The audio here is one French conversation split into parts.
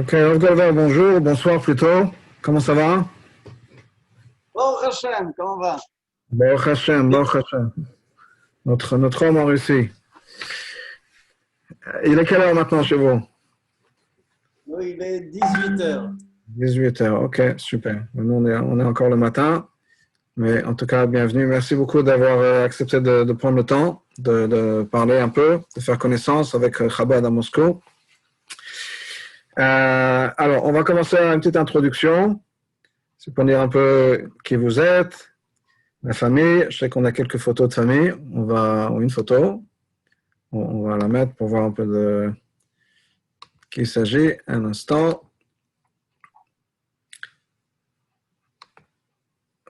Ok, Olga, bonjour, bonsoir plutôt. Comment ça va? Bon, Hachem, comment va? Baruch Hashem, Baruch Hashem. Notre homme a réussi. Il est quelle heure maintenant chez vous? Oui, il est 18 heures. 18 heures, ok, super. Nous, on est encore le matin, mais en tout cas, bienvenue. Merci beaucoup d'avoir accepté de prendre le temps de parler un peu, de faire connaissance avec Chabad à Moscou. Alors, on va commencer avec une petite introduction. C'est pour dire un peu qui vous êtes, la famille. Je sais qu'on a quelques photos de famille. Ou une photo. On va la mettre pour voir un peu de qui il s'agit. Un instant.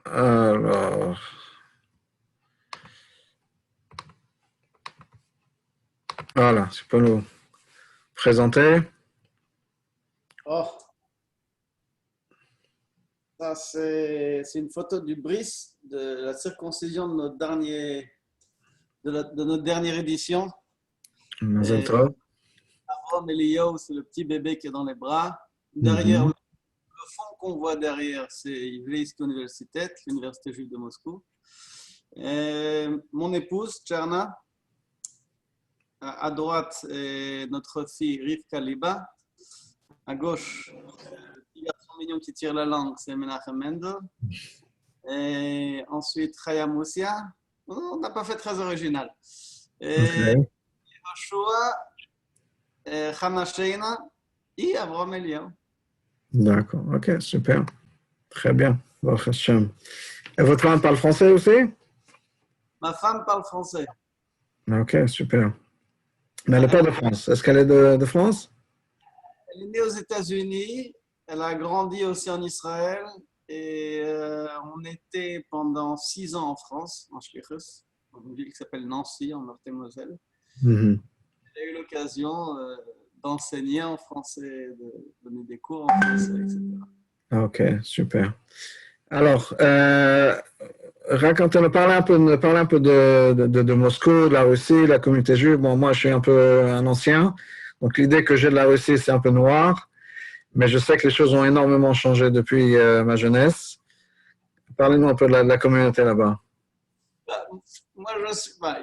Alors, voilà, tu peux nous présenter. Oh, ça c'est une photo du bris de la circoncision de de notre dernière édition. Mazel Et tov. Aaron Eliyahu, c'est le petit bébé qui est dans les bras. Derrière, Mhm. le fond qu'on voit derrière, c'est Ivrysk Universitet, l'université juive de Moscou. Et mon épouse, Tcherna, à droite, est notre fille Rivka Liba. À gauche, le petit garçon mignon qui tire la langue, c'est Menachem Mendel. Et ensuite, Chaya Moussia. On n'a pas fait très original. Et Ok, Joshua, Hannah Sheina et Avram Eliyahu. d'accord. Ok, super. Très bien. Baruch Hashem. Et votre femme parle français aussi? Ma femme parle français. Ok, super. Mais elle Ouais, n'est pas de France. Est-ce qu'elle est de France? elle est née aux États-Unis. Elle a grandi aussi en Israël. Et on était pendant 6 ans en France, en Schlichus, dans une ville qui s'appelle Nancy, en Meurthe-et-Moselle. Mhm. J'ai eu l'occasion d'enseigner en français, de donner des cours en français, etc. Ok, super. Alors, racontez-nous, parlez un peu de Moscou, de la Russie, la communauté juive. Bon, moi, je suis un peu un ancien, donc l'idée que j'ai de la Russie, c'est un peu noir, mais je sais que les choses ont énormément changé depuis ma jeunesse. Parlez-nous un peu de la communauté là-bas. Bah, moi,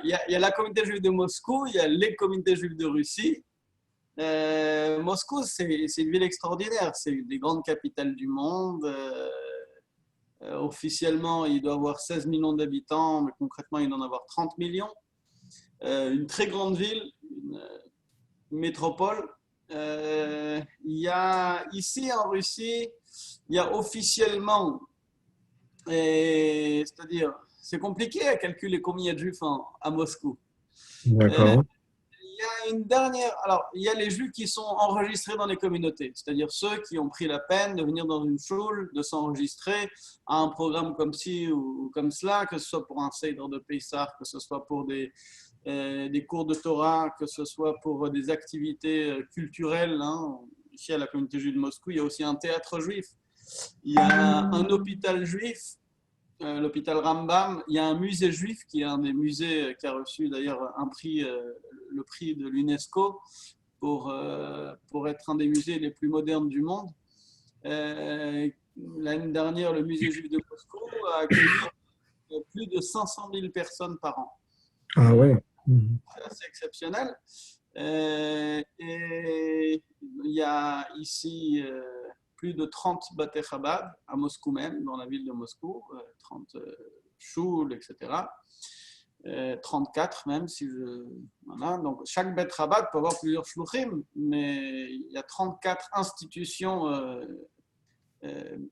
il y a la communauté juive de Moscou, il y a les communautés juives de Russie. Moscou, c'est une ville extraordinaire, c'est une des grandes capitales du monde. Officiellement, il doit avoir 16 millions d'habitants, mais concrètement, il doit en avoir 30 millions. Une très grande ville, une métropole. Il y a ici en Russie, il y a officiellement, c'est-à-dire, c'est compliqué à calculer combien il y a de juifs à Moscou. Euh, D'accord. il y a une dernière, alors il y a les juifs qui sont enregistrés dans les communautés, c'est-à-dire ceux qui ont pris la peine de venir dans une choule, de s'enregistrer à un programme comme ci ou comme cela, que ce soit pour un Seder de Pessah, que ce soit pour des cours de Torah, que ce soit pour des activités culturelles. Hein. Ici, à la communauté juive de Moscou, il y a aussi un théâtre juif, il y a un hôpital juif, l'hôpital Rambam. Il y a un musée juif qui est un des musées qui a reçu d'ailleurs un prix, le prix de l'UNESCO pour être un des musées les plus modernes du monde. L'année dernière, le musée juif de Moscou a accueilli plus de 500 000 personnes par an. Ah oui. Mhm. C'est assez exceptionnel. Et il y a ici plus de 30 Bate Chabad à Moscou même, dans la ville de Moscou, 30 choules, etc. 34 même, si je... Voilà. Donc chaque Bet Chabad peut avoir plusieurs shluchim, mais il y a 34 institutions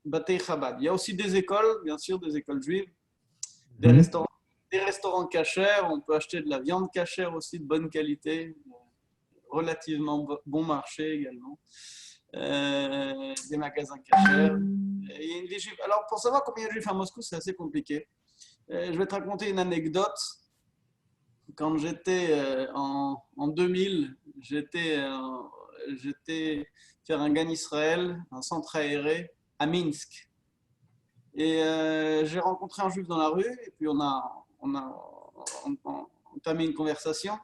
Bate Chabad. Il y a aussi des écoles, bien sûr, des écoles juives, des Mhm. restaurants, des restaurants cachers. On peut acheter de la viande cachère aussi de bonne qualité, relativement bon marché également. Des magasins cachers. Alors, pour savoir combien il y a de juifs à Moscou, c'est assez compliqué. Je vais te raconter une anecdote. Quand j'étais en 2000, j'étais faire un GAN Israël, un centre aéré à Minsk. Et j'ai rencontré un juif dans la rue, et puis on entamé une conversation.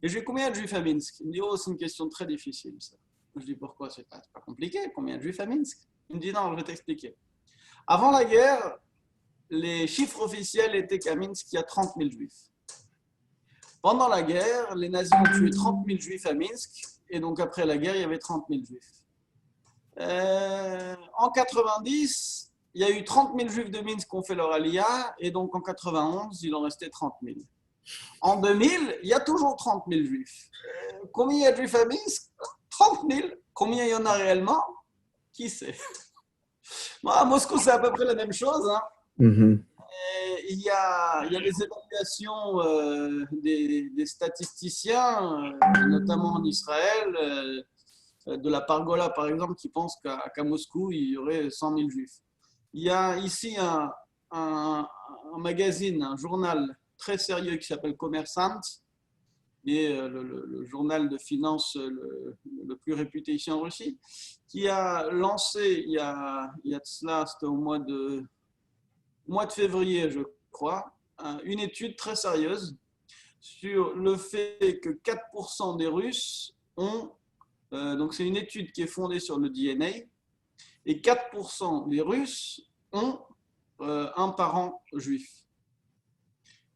Et je lui ai dit combien de juifs à Minsk? Il me dit, oh, c'est une question très difficile, ça. Je dis pourquoi? C'est pas compliqué. Combien de juifs à Minsk? Il me dit non, je vais t'expliquer. Avant la guerre, les chiffres officiels étaient qu'à Minsk, il y a 30 000 juifs. Pendant la guerre, les nazis ont tué 30 000 juifs à Minsk, et donc après la guerre, il y avait 30 000 juifs. En 90, il y a eu 30 000 juifs de Minsk qui ont fait leur aliyah, et donc en 91, il en restait 30 000. En 2000, il y a toujours 30 000 juifs. Combien il y a de juifs à Minsk? 30 000. Combien il y en a réellement? Qui sait? Bon, à Moscou, c'est à peu près la même chose. Hein. Il y a les évaluations des statisticiens, notamment en Israël, de la Pargola, par exemple, qui pensent qu'à Moscou, il y aurait 100 000 juifs. Il y a ici un magazine, un journal très sérieux qui s'appelle Kommersant, qui est le journal de finance le plus réputé ici en Russie, qui a lancé, il y a de cela, c'était au mois de février, je crois, une étude très sérieuse sur le fait que 4% des Russes ont, donc c'est une étude qui est fondée sur le DNA, et 4% des Russes ont un parent juif.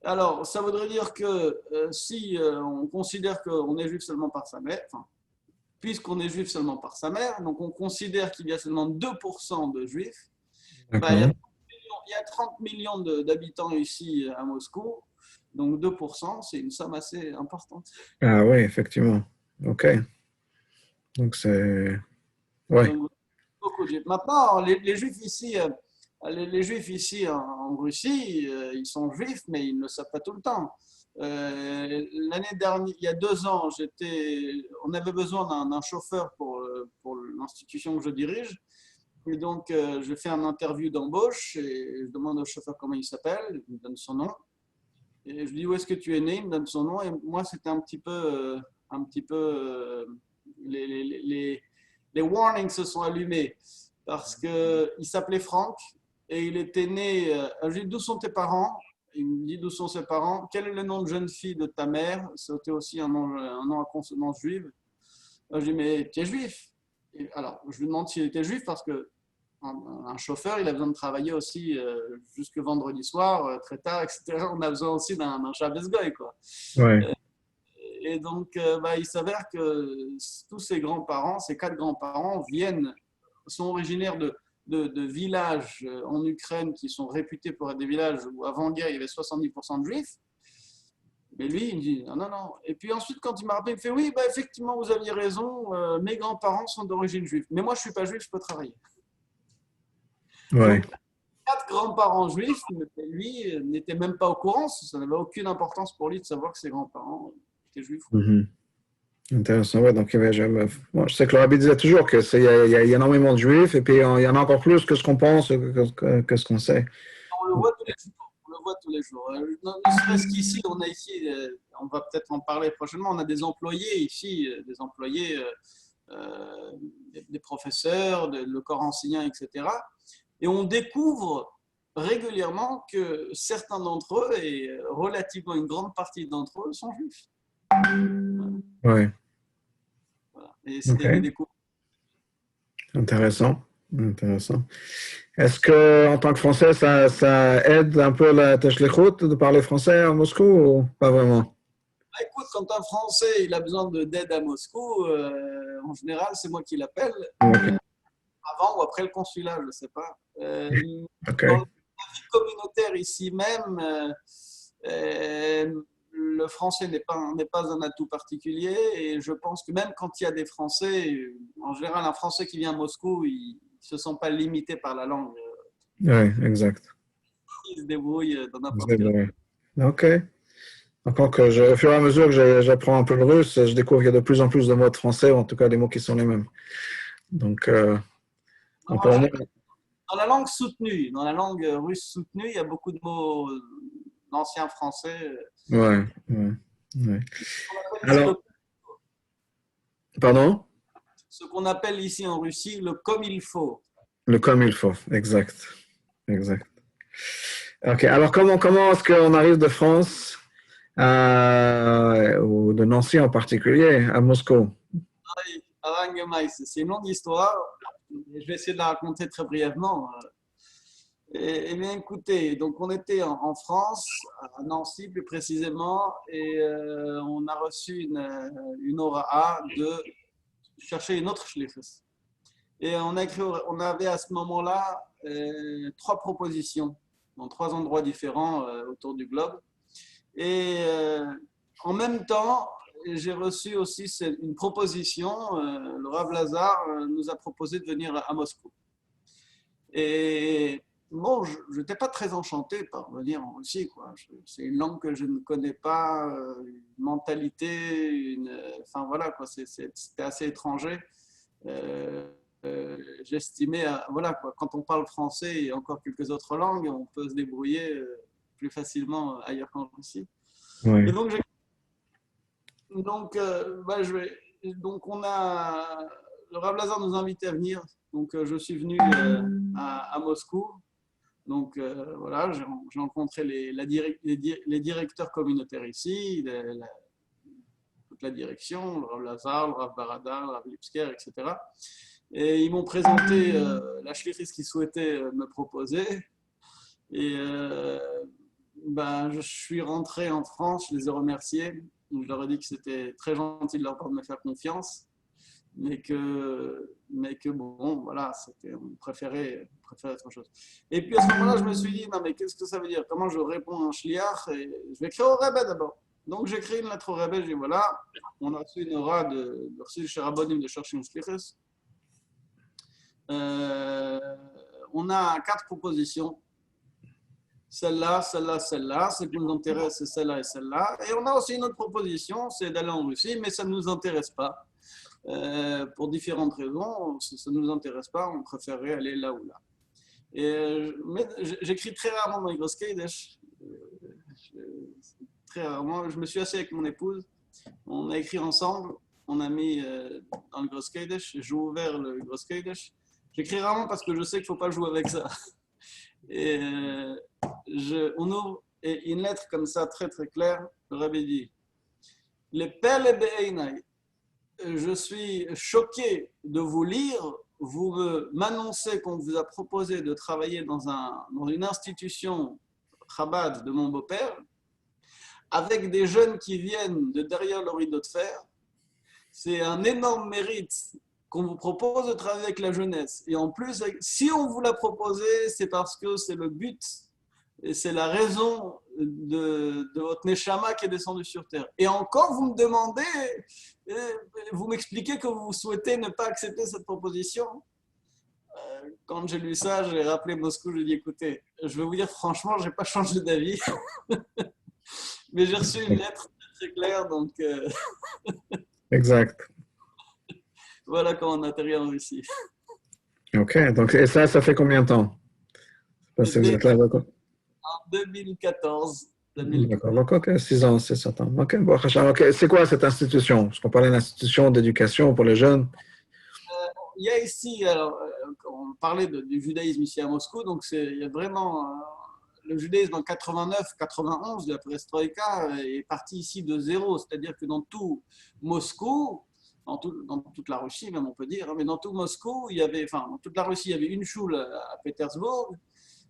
Alors, ça voudrait dire que si on considère qu'on est juif seulement par sa mère, enfin, puisqu'on est juif seulement par sa mère, donc on considère qu'il y a seulement 2% de juifs, bah, il y a 30 millions d'habitants ici à Moscou, donc 2%, c'est une somme assez importante. Ah oui, effectivement. OK. Donc c'est... Ouais. Donc, beaucoup de juifs. Maintenant, les juifs ici... Les juifs ici en Russie, ils sont juifs, mais ils ne le savent pas tout le temps. L'année dernière, il y a 2 ans, on avait besoin d'un chauffeur pour l'institution que je dirige. Et donc, je fais un interview d'embauche et je demande au chauffeur comment il s'appelle, il me donne son nom. Et je lui dis où est-ce que tu es né, il me donne son nom. Et moi, c'était un petit peu les warnings se sont allumés parce qu'il s'appelait Franck. Et il était né, je lui dis d'où sont tes parents? Il me dit d'où sont ses parents. Quel est le nom de jeune fille de ta mère? C'était aussi un nom à consonance juive. Je lui dis mais tu es juif? Et alors je lui demande s'il était juif parce que un chauffeur il a besoin de travailler aussi jusque vendredi soir, très tard, etc. On a besoin aussi d'un Shabbos Goy, quoi. Ouais. Et donc il s'avère que tous ses grands-parents, ses 4 grands-parents sont originaires de villages en Ukraine qui sont réputés pour être des villages où avant-guerre il y avait 70% de juifs. Mais lui, il me dit non, non, non. Et puis ensuite, quand il m'a rappelé, il me fait oui, bah, effectivement, vous aviez raison, mes grands-parents sont d'origine juive. Mais moi, je ne suis pas juif, je peux travailler. Ouais. Donc, 4 grands-parents juifs, mais lui n'était même pas au courant, ça n'avait aucune importance pour lui de savoir que ses grands-parents étaient juifs. Intéressant, ouais. Donc, bon, je sais que le rabbi disait toujours qu'il y a énormément de juifs et puis il y en a encore plus que ce qu'on pense, que ce qu'on sait. On le voit tous les jours. On le voit tous les jours. Ne serait-ce qu'ici, on va peut-être en parler prochainement, on a des employés ici, des employés, des professeurs, le corps enseignant, etc. Et on découvre régulièrement que certains d'entre eux, et relativement une grande partie d'entre eux, sont juifs. Ouais. Voilà. Et c'est des découvertes. Intéressant. Est-ce que, en tant que Français, ça aide un peu la teshlichut de parler français à Moscou ou pas vraiment? Bah, écoute, quand un Français il a besoin d'aide à Moscou, en général, c'est moi qui l'appelle. Avant ou après le consulat, je ne sais pas. Dans la vie communautaire ici même, le français n'est pas un atout particulier et je pense que même quand il y a des Français, en général, un Français qui vient à Moscou, il ne se sent pas limité par la langue. Oui, exact. Il se débrouille dans n'importe quel. OK. Encore que au fur et à mesure que j'apprends un peu le russe, je découvre qu'il y a de plus en plus de mots de français, ou en tout cas des mots qui sont les mêmes. Donc, dans la langue soutenue, dans la langue russe soutenue, il y a beaucoup de mots d'ancien français. Ouais. Alors, pardon? Ce qu'on appelle ici en Russie le comme il faut. Le comme il faut, exact. OK. Alors, comment est-ce qu'on arrive de France ou de Nancy en particulier à Moscou? Aranguemaï, c'est une longue histoire. Je vais essayer de la raconter très brièvement. Eh bien, écoutez, donc on était en France, à Nancy plus précisément, et on a reçu une aura de chercher une autre shlichus. Et on avait à ce moment-là trois propositions dans trois endroits différents autour du globe. Et en même temps, j'ai reçu aussi une proposition. Le Rav Lazar nous a proposé de venir à Moscou. Et bon, je n'étais pas très enchanté par venir en Russie, quoi. C'est une langue que je ne connais pas, une mentalité, enfin voilà, quoi. C'était assez étranger. J'estimais, voilà, quoi, quand on parle français et encore quelques autres langues, on peut se débrouiller plus facilement ailleurs qu'en Russie. Et Oui. donc on a, le Rav Lazar nous a invités à venir. Donc je suis venu à Moscou. Donc voilà, j'ai rencontré les directeurs communautaires ici, toute la direction, le Rav Lazar, le Rav Barada, le Rav Lipsker, etc. Et ils m'ont présenté la shlichus qu'ils souhaitaient me proposer. Et je suis rentré en France, je les ai remerciés. Je leur ai dit que c'était très gentil de leur part de me faire confiance, mais que bon, voilà, on préférait autre chose. Et puis à ce moment-là, je me suis dit, non, mais qu'est-ce que ça veut dire? Comment je réponds à un shliach? Et je vais écrire au Rebbe d'abord. Donc j'ai écrit une lettre au Rebbe, j'ai dit, voilà, on a reçu une aura de reçu chez Rabbonim de chercher une shlichus. On a 4 propositions. Celle-là, celle-là, celle-là. Ce qui nous intéresse, c'est celle-là et celle-là. Et on a aussi une autre proposition, c'est d'aller en Russie, mais ça ne nous intéresse pas. Pour différentes raisons, ça ne nous intéresse pas, on préférerait aller là ou là. Mais j'écris très rarement dans les grosses Kodesh. Très rarement. Je me suis assis avec mon épouse, on a écrit ensemble, on a mis dans le Gross Kodesh, j'ai ouvert le Gross Kodesh. J'écris rarement parce que je sais qu'il ne faut pas jouer avec ça. Et on ouvre et une lettre comme ça, très très claire, le Rabbi dit les Pele Be'einai, je suis choqué de vous lire, vous m'annoncez qu'on vous a proposé de travailler dans une institution Chabad de mon beau-père, avec des jeunes qui viennent de derrière le rideau de fer. C'est un énorme mérite qu'on vous propose de travailler avec la jeunesse. Et en plus, si on vous l'a proposé, c'est parce que c'est le but et c'est la raison de votre Neshama qui est descendu sur terre. Et encore, vous me demandez, vous m'expliquez que vous souhaitez ne pas accepter cette proposition. Quand j'ai lu ça, j'ai rappelé Moscou, j'ai dit, écoutez, je vais vous dire franchement, je n'ai pas changé d'avis. Mais j'ai reçu une lettre très claire, donc Exact. voilà comment on atterrit en Russie. OK. Donc, et ça fait combien de temps? Parce que vous êtes là, d'accord? En 2014. D'accord. Donc, OK, 6 ans, c'est certain. OK, bon, OK. C'est quoi cette institution? Parce qu'on parlait d'institution d'éducation pour les jeunes. Il y a ici, alors, on parlait du judaïsme ici à Moscou, donc il y a vraiment le judaïsme en 89-91 de la perestroïka est parti ici de zéro, c'est-à-dire que dans tout Moscou, dans toute la Russie même on peut dire, mais dans tout Moscou, dans toute la Russie, il y avait une choule à Pétersbourg,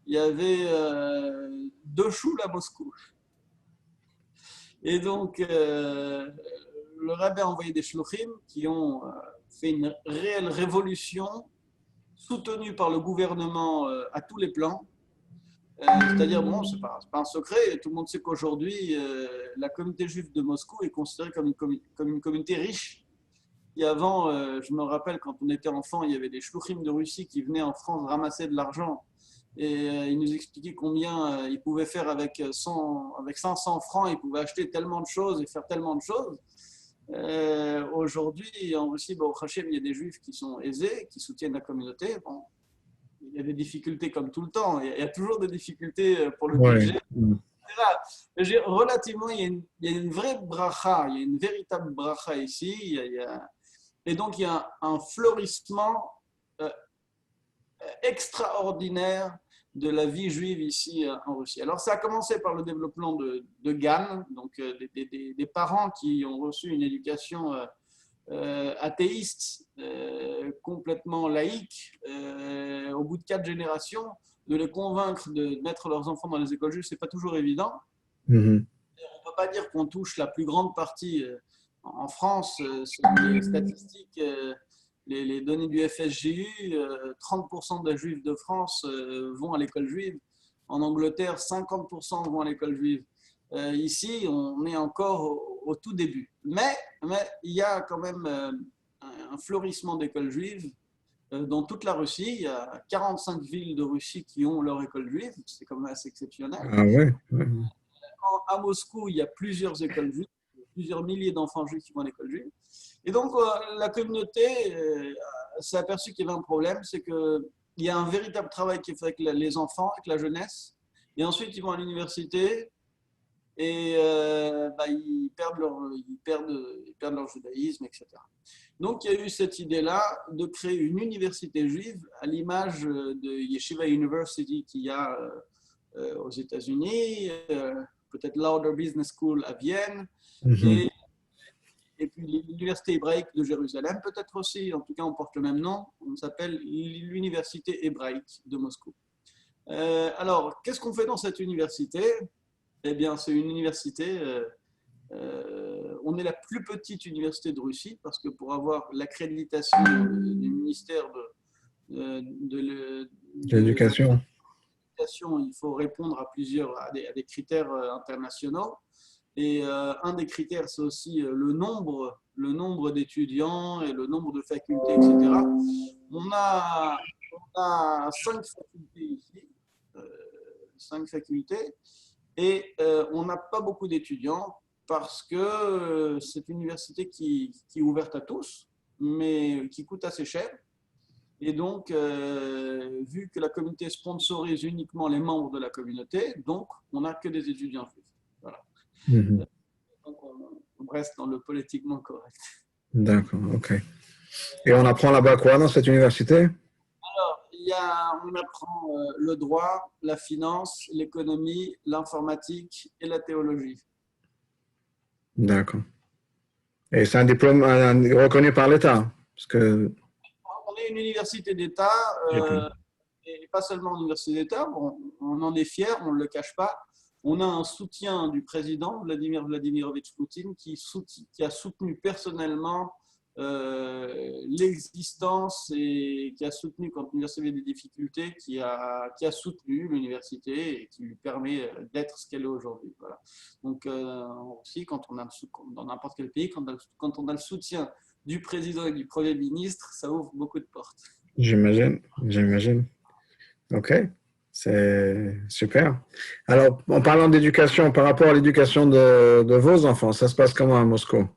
il y avait 2 choules à Moscou. Et donc, le rabbin a envoyé des shluchim qui ont fait une réelle révolution soutenue par le gouvernement à tous les plans. C'est-à-dire, bon, c'est pas un secret, tout le monde sait qu'aujourd'hui, la communauté juive de Moscou est considérée comme une communauté riche. Et avant, je me rappelle, quand on était enfant, il y avait des shluchim de Russie qui venaient en France ramasser de l'argent. Et ils nous expliquaient combien ils pouvaient faire avec 500 francs, ils pouvaient acheter tellement de choses et faire tellement de choses. Aujourd'hui, en Russie, au Hachem, il y a des juifs qui sont aisés, qui soutiennent la communauté. Bon, il y a des difficultés comme tout le temps. Il y a toujours des difficultés pour le budget. Mais relativement, il y a une vraie bracha, il y a une véritable bracha ici. Et donc, il y a un fleurissement extraordinaire de la vie juive ici en Russie. Alors, ça a commencé par le développement de GAN, donc des parents qui ont reçu une éducation athéistes, complètement laïques, au bout de 4 générations, de les convaincre de mettre leurs enfants dans les écoles juives, ce n'est pas toujours évident. On ne peut pas dire qu'on touche la plus grande partie en France. Les statistiques, les données du FSJU, 30% des juifs de France vont à l'école juive. En Angleterre, 50% vont à l'école juive. Ici, on est encore au tout début. Mais il y a quand même un fleurissement d'écoles juives dans toute la Russie. Il y a 45 villes de Russie qui ont leur école juive. C'est quand même assez exceptionnel. Ah ouais, ouais. À Moscou, il y a plusieurs écoles juives, plusieurs milliers d'enfants juifs qui vont à l'école juive. Et donc, la communauté s'est aperçue qu'il y avait un problème, c'est qu'il y a un véritable travail qui est fait avec les enfants, avec la jeunesse. Et ensuite, ils vont à l'université et ils perdent leur judaïsme, etc. Donc, il y a eu cette idée-là de créer une université juive à l'image de Yeshiva University qu'il y a aux États-Unis, peut-être Lauder Business School à Vienne, et puis l'université hébraïque de Jérusalem, peut-être aussi, en tout cas on porte le même nom, on s'appelle l'université hébraïque de Moscou. Alors, qu'est-ce qu'on fait dans cette université? Eh bien, c'est une université, on est la plus petite université de Russie, parce que pour avoir l'accréditation du ministère de L'éducation. il faut répondre à des critères internationaux. Et un des critères, c'est aussi le nombre d'étudiants et le nombre de facultés, etc. On a 5 facultés ici, 5 facultés, et on n'a pas beaucoup d'étudiants parce que c'est une université qui est ouverte à tous, mais qui coûte assez cher. Et donc, vu que la communauté sponsorise uniquement les membres de la communauté, donc on n'a que des étudiants juifs. Voilà. Donc, on reste dans le politiquement correct. D'accord, ok. Et on apprend là-bas quoi dans cette université? Alors, on apprend le droit, la finance, l'économie, l'informatique et la théologie. D'accord. Et c'est un diplôme reconnu par l'État? Parce que... On est une université d'État, et pas seulement une université d'État, on en est fier, on ne le cache pas. On a un soutien du président Vladimir Vladimirovitch Poutine qui a soutenu personnellement l'existence et qui a soutenu quand l'université avait des difficultés, qui a soutenu l'université et qui lui permet d'être ce qu'elle est aujourd'hui. Voilà. Donc aussi, quand on a dans n'importe quel pays, quand on a le soutien du président et du Premier ministre, ça ouvre beaucoup de portes. J'imagine. Ok, c'est super. Alors, en parlant d'éducation, par rapport à l'éducation de vos enfants, ça se passe comment à Moscou?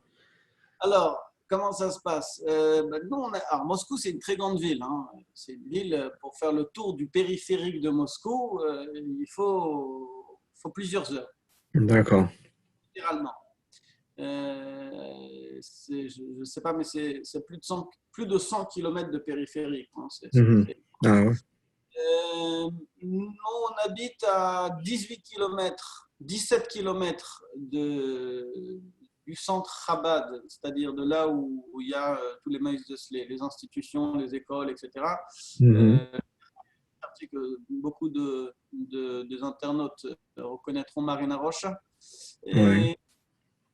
Alors, comment ça se passe? Alors, Moscou, c'est une très grande ville. Hein. C'est une ville, pour faire le tour du périphérique de Moscou, il faut plusieurs heures. D'accord. Littéralement. Je ne sais pas, mais c'est plus de 100 km de périphérique. Hein. Ah ouais. Nous, on habite à 18 km, 17 km du centre Chabad, c'est-à-dire de là où il y a tous les les institutions, les écoles, etc. Que beaucoup des internautes reconnaîtront Marina Rocha. Et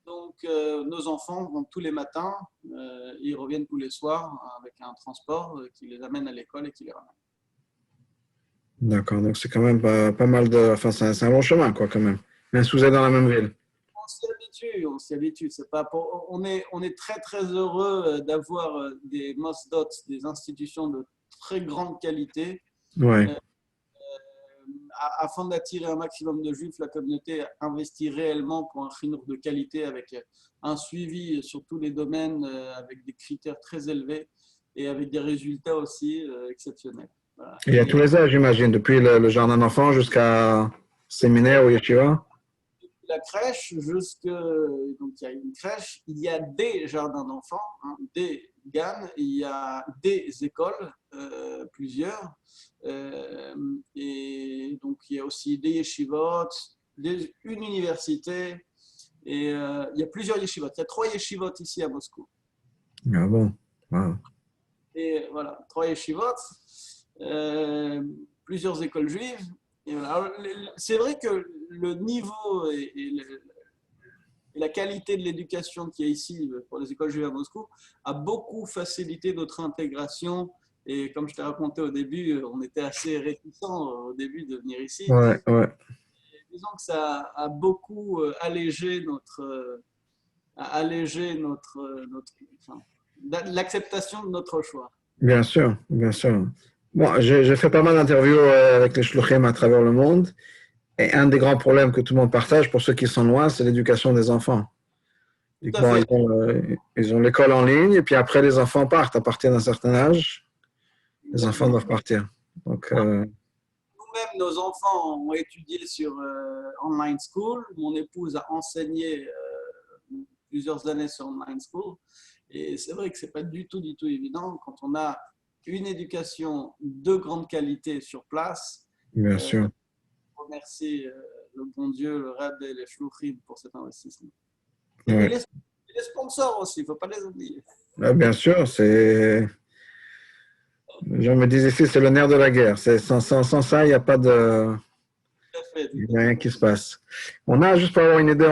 donc, nos enfants vont tous les matins, ils reviennent tous les soirs avec un transport qui les amène à l'école et qui les ramène. D'accord, donc c'est quand même pas mal de... Enfin, c'est un bon chemin, quoi, quand même. Même si vous êtes dans la même ville. On s'y habitue. C'est pas on est très, très heureux d'avoir des Mosdot, des institutions de très grande qualité. Ouais. Afin d'attirer un maximum de juifs, la communauté investit réellement pour un chinour de qualité avec un suivi sur tous les domaines, avec des critères très élevés et avec des résultats aussi exceptionnels. Voilà. Il y a tous les âges, j'imagine, depuis le jardin d'enfants jusqu'à séminaire ou yeshiva? Depuis la crèche donc il y a une crèche, il y a des jardins d'enfants, hein, des GAN, il y a des écoles, plusieurs, et donc il y a aussi des yeshivot, une université, et il y a plusieurs yeshivot. Il y a 3 yeshivot ici à Moscou. Ah bon? Wow. Et voilà, 3 yeshivot, plusieurs écoles juives. Et voilà. Alors, c'est vrai que le niveau et la qualité de l'éducation qui est ici pour les écoles juives à Moscou a beaucoup facilité notre intégration. Et comme je t'ai raconté au début, on était assez réticents au début de venir ici. Ouais, ouais. Disons que ça a beaucoup allégé enfin, l'acceptation de notre choix. Bien sûr, bien sûr. Bon, j'ai fait pas mal d'interviews avec les shluchim à travers le monde. Et un des grands problèmes que tout le monde partage pour ceux qui sont loin, c'est l'éducation des enfants. Tout à Bon, fait. ils ont l'école en ligne et puis après, les enfants partent. À partir d'un certain âge, les enfants Exactement. doivent partir. Donc, Nous-mêmes, nos enfants ont étudié sur online school. Mon épouse a enseigné plusieurs années sur online school. Et c'est vrai que c'est pas du tout évident quand on a une éducation de grande qualité sur place. bien Euh, sûr. je remercie le bon Dieu, le Rab et les Shluchim pour cet investissement. Et Ouais. les sponsors aussi, il ne faut pas les oublier. Bien sûr, c'est. Les gens me disent ici, c'est le nerf de la guerre. Sans ça, il n'y a pas de. Tout à fait, Il tout n'y à a fait. rien qui se passe. On a, juste pour avoir une idée,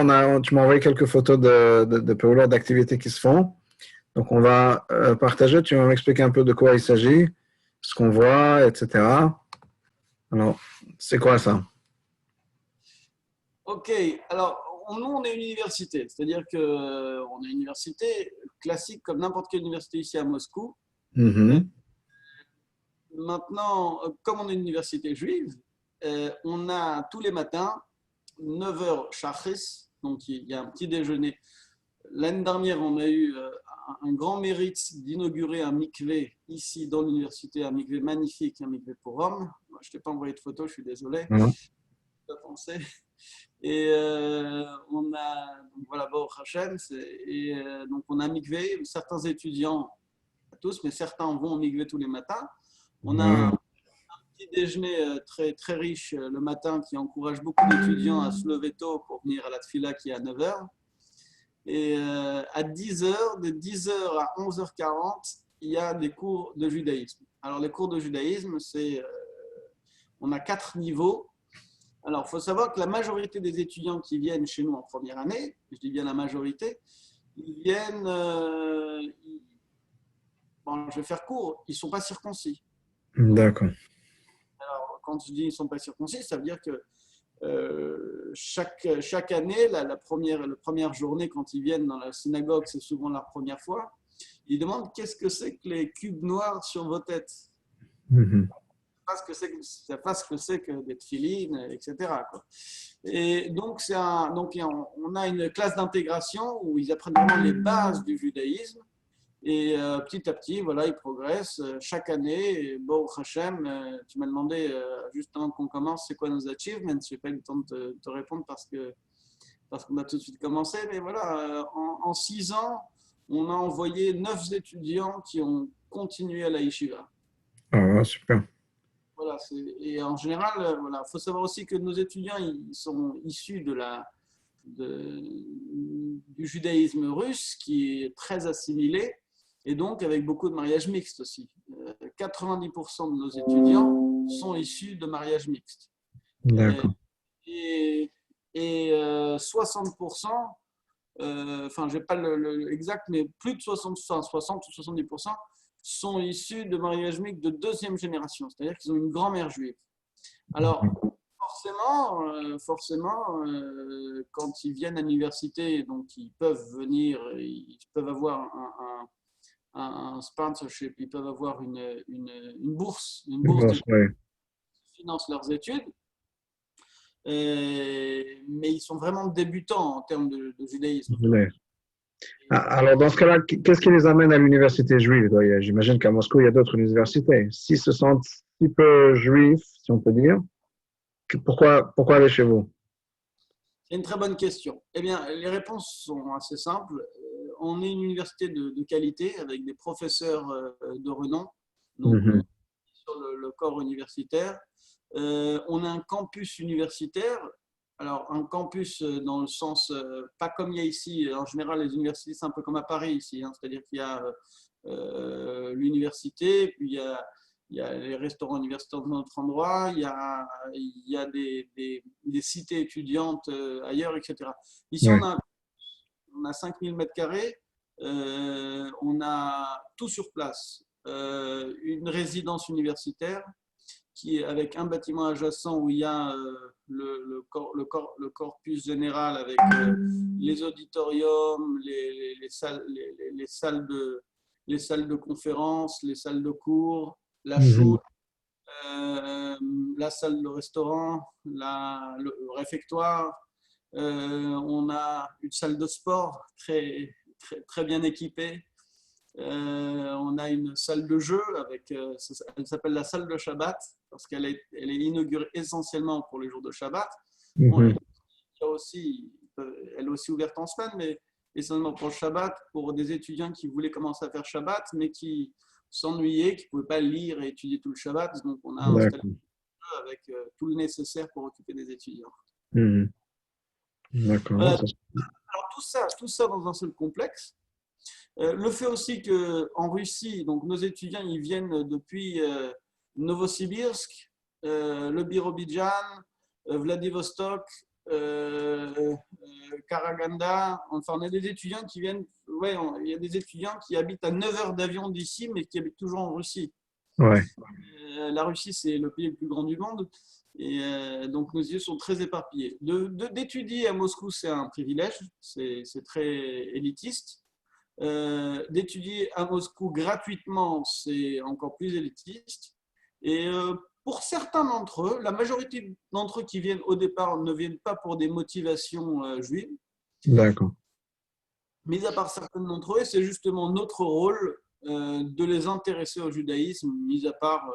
tu m'as envoyé quelques photos de Péoula, d'activités qui se font. Donc, on va partager. Tu vas m'expliquer un peu de quoi il s'agit, ce qu'on voit, etc. Alors, c'est quoi ça? Ok, alors nous on est une université, c'est-à-dire qu'on est une université classique comme n'importe quelle université ici à Moscou. Euh, Mhm. Maintenant, comme on est une université juive, on a tous les matins 9 heures shachris, donc il y a un petit déjeuner. L'année dernière, on a eu un grand mérite d'inaugurer un mikvé ici dans l'université, un mikvé magnifique, un mikvé pour hommes. Je ne t'ai pas envoyé de photos, je suis désolé. Voilà. Pas pensé. Et on a, donc voilà, Baruch Hashem, et donc on a mikvé, certains étudiants, pas tous, mais certains vont au mikvé tous les matins. On a Voilà. un petit déjeuner très, très riche le matin qui encourage beaucoup d'étudiants à se lever tôt pour venir à la tfila qui est à 9 heures. Et à 10 heures, de 10 heures à 11h40, il y a des cours de judaïsme. Alors les cours de judaïsme, on a 4 niveaux. Alors, il faut savoir que la majorité des étudiants qui viennent chez nous en première année, je dis bien la majorité, ils viennent, bon, je vais faire court, ils ne sont pas circoncis. Donc, D'accord. quand je dis ils ne sont pas circoncis, ça veut dire que chaque année, la première journée, quand ils viennent dans la synagogue, c'est souvent leur première fois, ils demandent qu'est-ce que c'est que les cubes noirs sur vos têtes. Mhm. Pas ce que c'est que des tefilines, etc. Quoi. Et donc, on a une classe d'intégration où ils apprennent vraiment les bases du judaïsme. Et petit à petit, voilà, ils progressent chaque année. Et Baruch Hashem, tu m'as demandé juste avant qu'on commence, c'est quoi nos achievements. Je n'ai pas eu le temps de te répondre parce qu'on a tout de suite commencé. Mais voilà, en 6 ans, on a envoyé 9 étudiants qui ont continué à la yeshiva. Ah, super. Voilà, et en général, voilà, faut savoir aussi que nos étudiants, ils sont issus du judaïsme russe, qui est très assimilé, et donc avec beaucoup de mariages mixtes aussi. 90% de nos étudiants sont issus de mariages mixtes. Euh, D'accord. et 60%, enfin, je n'ai pas exact, mais plus de 60 ou 70% sont issus de mariages mixtes de deuxième génération, c'est-à-dire qu'ils ont une grand-mère juive. Alors, forcément, quand ils viennent à l'université, donc ils peuvent venir, ils peuvent avoir un sponsorship, ils peuvent avoir une bourse Bon, d'études ouais. qui finance leurs études, mais ils sont vraiment débutants en termes de judaïsme. Ouais. Alors, dans ce cas-là, qu'est-ce qui les amène à l'université juive? J'imagine qu'à Moscou, il y a d'autres universités. S'ils se sentent si peu juifs, si on peut dire, pourquoi aller chez vous? C'est une très bonne question. Eh bien, les réponses sont assez simples. On est une université de qualité avec des professeurs de renom, donc Mhm. sur le corps universitaire. On a un campus universitaire alors, un campus dans le sens, pas comme il y a ici. En général, les universités, c'est un peu comme à Paris ici. Hein, c'est-à-dire qu'il y a l'université, puis il y a les restaurants universitaires dans notre endroit, il y a des cités étudiantes ailleurs, etc. Ici, Ouais. on a 5000 mètres carrés, on a tout sur place. Une résidence universitaire qui est avec un bâtiment adjacent où il y a le corpus général avec les auditoriums, les salles de conférence, les salles de cours, la Mhm. choule, la salle de restaurant, le réfectoire. On a une salle de sport très bien équipée. On a une salle de jeu elle s'appelle la salle de Shabbat parce elle est inaugurée essentiellement pour les jours de Shabbat. Bon, Mhm. elle est aussi ouverte en semaine, mais essentiellement pour le Shabbat, pour des étudiants qui voulaient commencer à faire Shabbat, mais qui s'ennuyaient, qui ne pouvaient pas lire et étudier tout le Shabbat. Donc, on a installé D'accord. avec tout le nécessaire pour occuper des étudiants. Mhm. D'accord. Voilà. Alors, tout ça dans un seul complexe. Le fait aussi qu'en Russie, donc nos étudiants, ils viennent depuis Novosibirsk, le Birobidjan, Vladivostok, Karaganda. Enfin, on a des étudiants qui viennent. Ouais, il y a des étudiants qui habitent à 9 heures d'avion d'ici, mais qui habitent toujours en Russie. Ouais. La Russie, c'est le pays le plus grand du monde. Et donc, nos yeux sont très éparpillés. D'étudier à Moscou, c'est un privilège. C'est très élitiste. D'étudier à Moscou gratuitement, c'est encore plus élitiste. Et pour certains d'entre eux, la majorité d'entre eux qui viennent au départ ne viennent pas pour des motivations juives. D'accord. Mis à part certains d'entre eux, c'est justement notre rôle de les intéresser au judaïsme, mis à part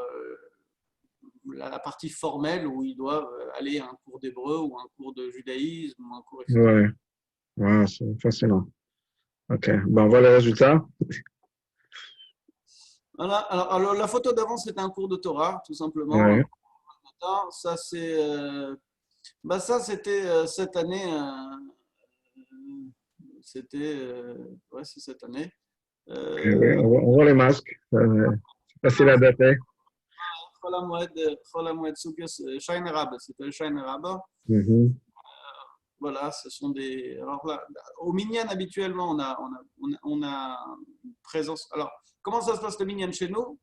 la partie formelle où ils doivent aller à un cours d'hébreu ou un cours de judaïsme ou un cours, etc. Ouais. Ouais, c'est fascinant. OK. Ben, on voit les résultats. Voilà. Alors, la photo d'avant, c'était un cours de Torah, tout simplement. Ouais. Ça, c'était cette année. Ouais, c'est cette année. OK, oui. Euh, On voit les masques. C'est facile à dater. Chol Hamoed Sukkot, Shine Rabbah, c'était le Shine Rabbah. Mhm. Voilà, ce sont des. Alors là, au Minyan, habituellement, on a une présence. Alors, comment ça se passe le Minyan chez nous?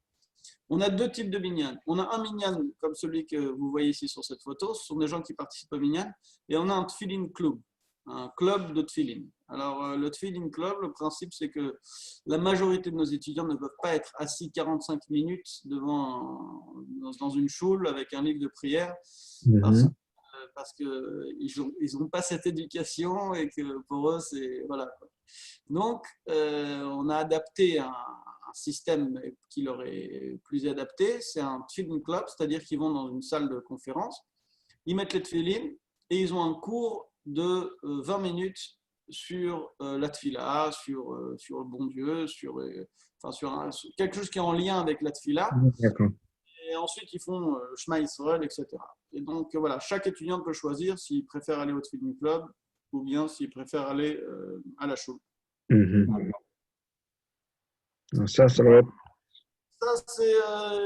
On a deux types de minyan. On a un minyan comme celui que vous voyez ici sur cette photo. Ce sont des gens qui participent au minyan. Et on a un tefillin club, un club de tefillin. Alors, le tefillin club, le principe, c'est que la majorité de nos étudiants ne peuvent pas être assis 45 minutes dans une choule avec un livre de prière Mhm. parce qu'ils n'ont pas cette éducation et que pour eux, c'est. Voilà. Donc, on a adapté un système qui leur est plus adapté. C'est un tefillin club, c'est-à-dire qu'ils vont dans une salle de conférence, ils mettent les tefillin et ils ont un cours de 20 minutes sur la tefila, sur le bon Dieu, enfin, sur quelque chose qui est en lien avec la tefila. D'accord. Et ensuite, ils font Shema Israël, etc. Et donc, voilà, chaque étudiant peut choisir s'il préfère aller au tefillin club ou bien s'il préfère aller à la shul. Mhm. Ça va être. Ça, c'est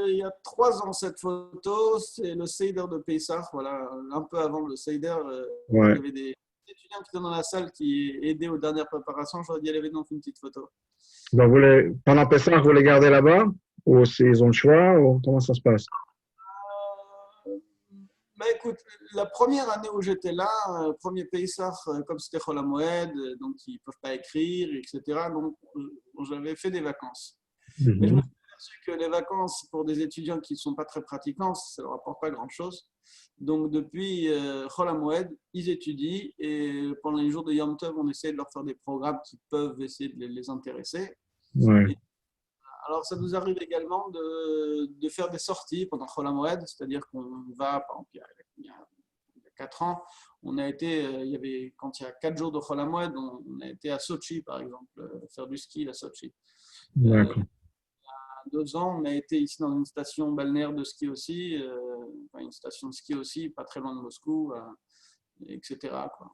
il y a 3 ans cette photo. C'est le Seder de Pessah. Voilà, un peu avant le Seder, il Ouais. y avait des étudiants qui étaient dans la salle qui aidaient aux dernières préparations. J'aurais dit, elle avait donc une petite photo. Donc, pendant Pessah, vous les gardez là-bas? Ou s'ils ont le choix? Ou comment ça se passe? Bah écoute, la première année où j'étais là, premier Pessah, comme c'était Chol Hamoed, donc ils ne peuvent pas écrire, etc. Donc j'avais fait des vacances. Mais je me Mhm. suis aperçu que les vacances pour des étudiants qui ne sont pas très pratiquants, ça ne leur apporte pas grand-chose. Donc depuis Chol Hamoed, ils étudient et pendant les jours de Yom Tov, on essaie de leur faire des programmes qui peuvent essayer de les intéresser. Ouais. Et alors ça nous arrive également de faire des sorties pendant Chol Hamoed, c'est-à-dire qu'on va, par exemple, il y a 4 ans, on a été, quand il y a 4 jours de Chol Hamoed, on a été à Sochi, par exemple, faire du ski à Sochi. Euh, D'accord. 2 ans, on a été ici dans une station balnéaire de ski aussi, une station de ski aussi, pas très loin de Moscou. etc., quoi.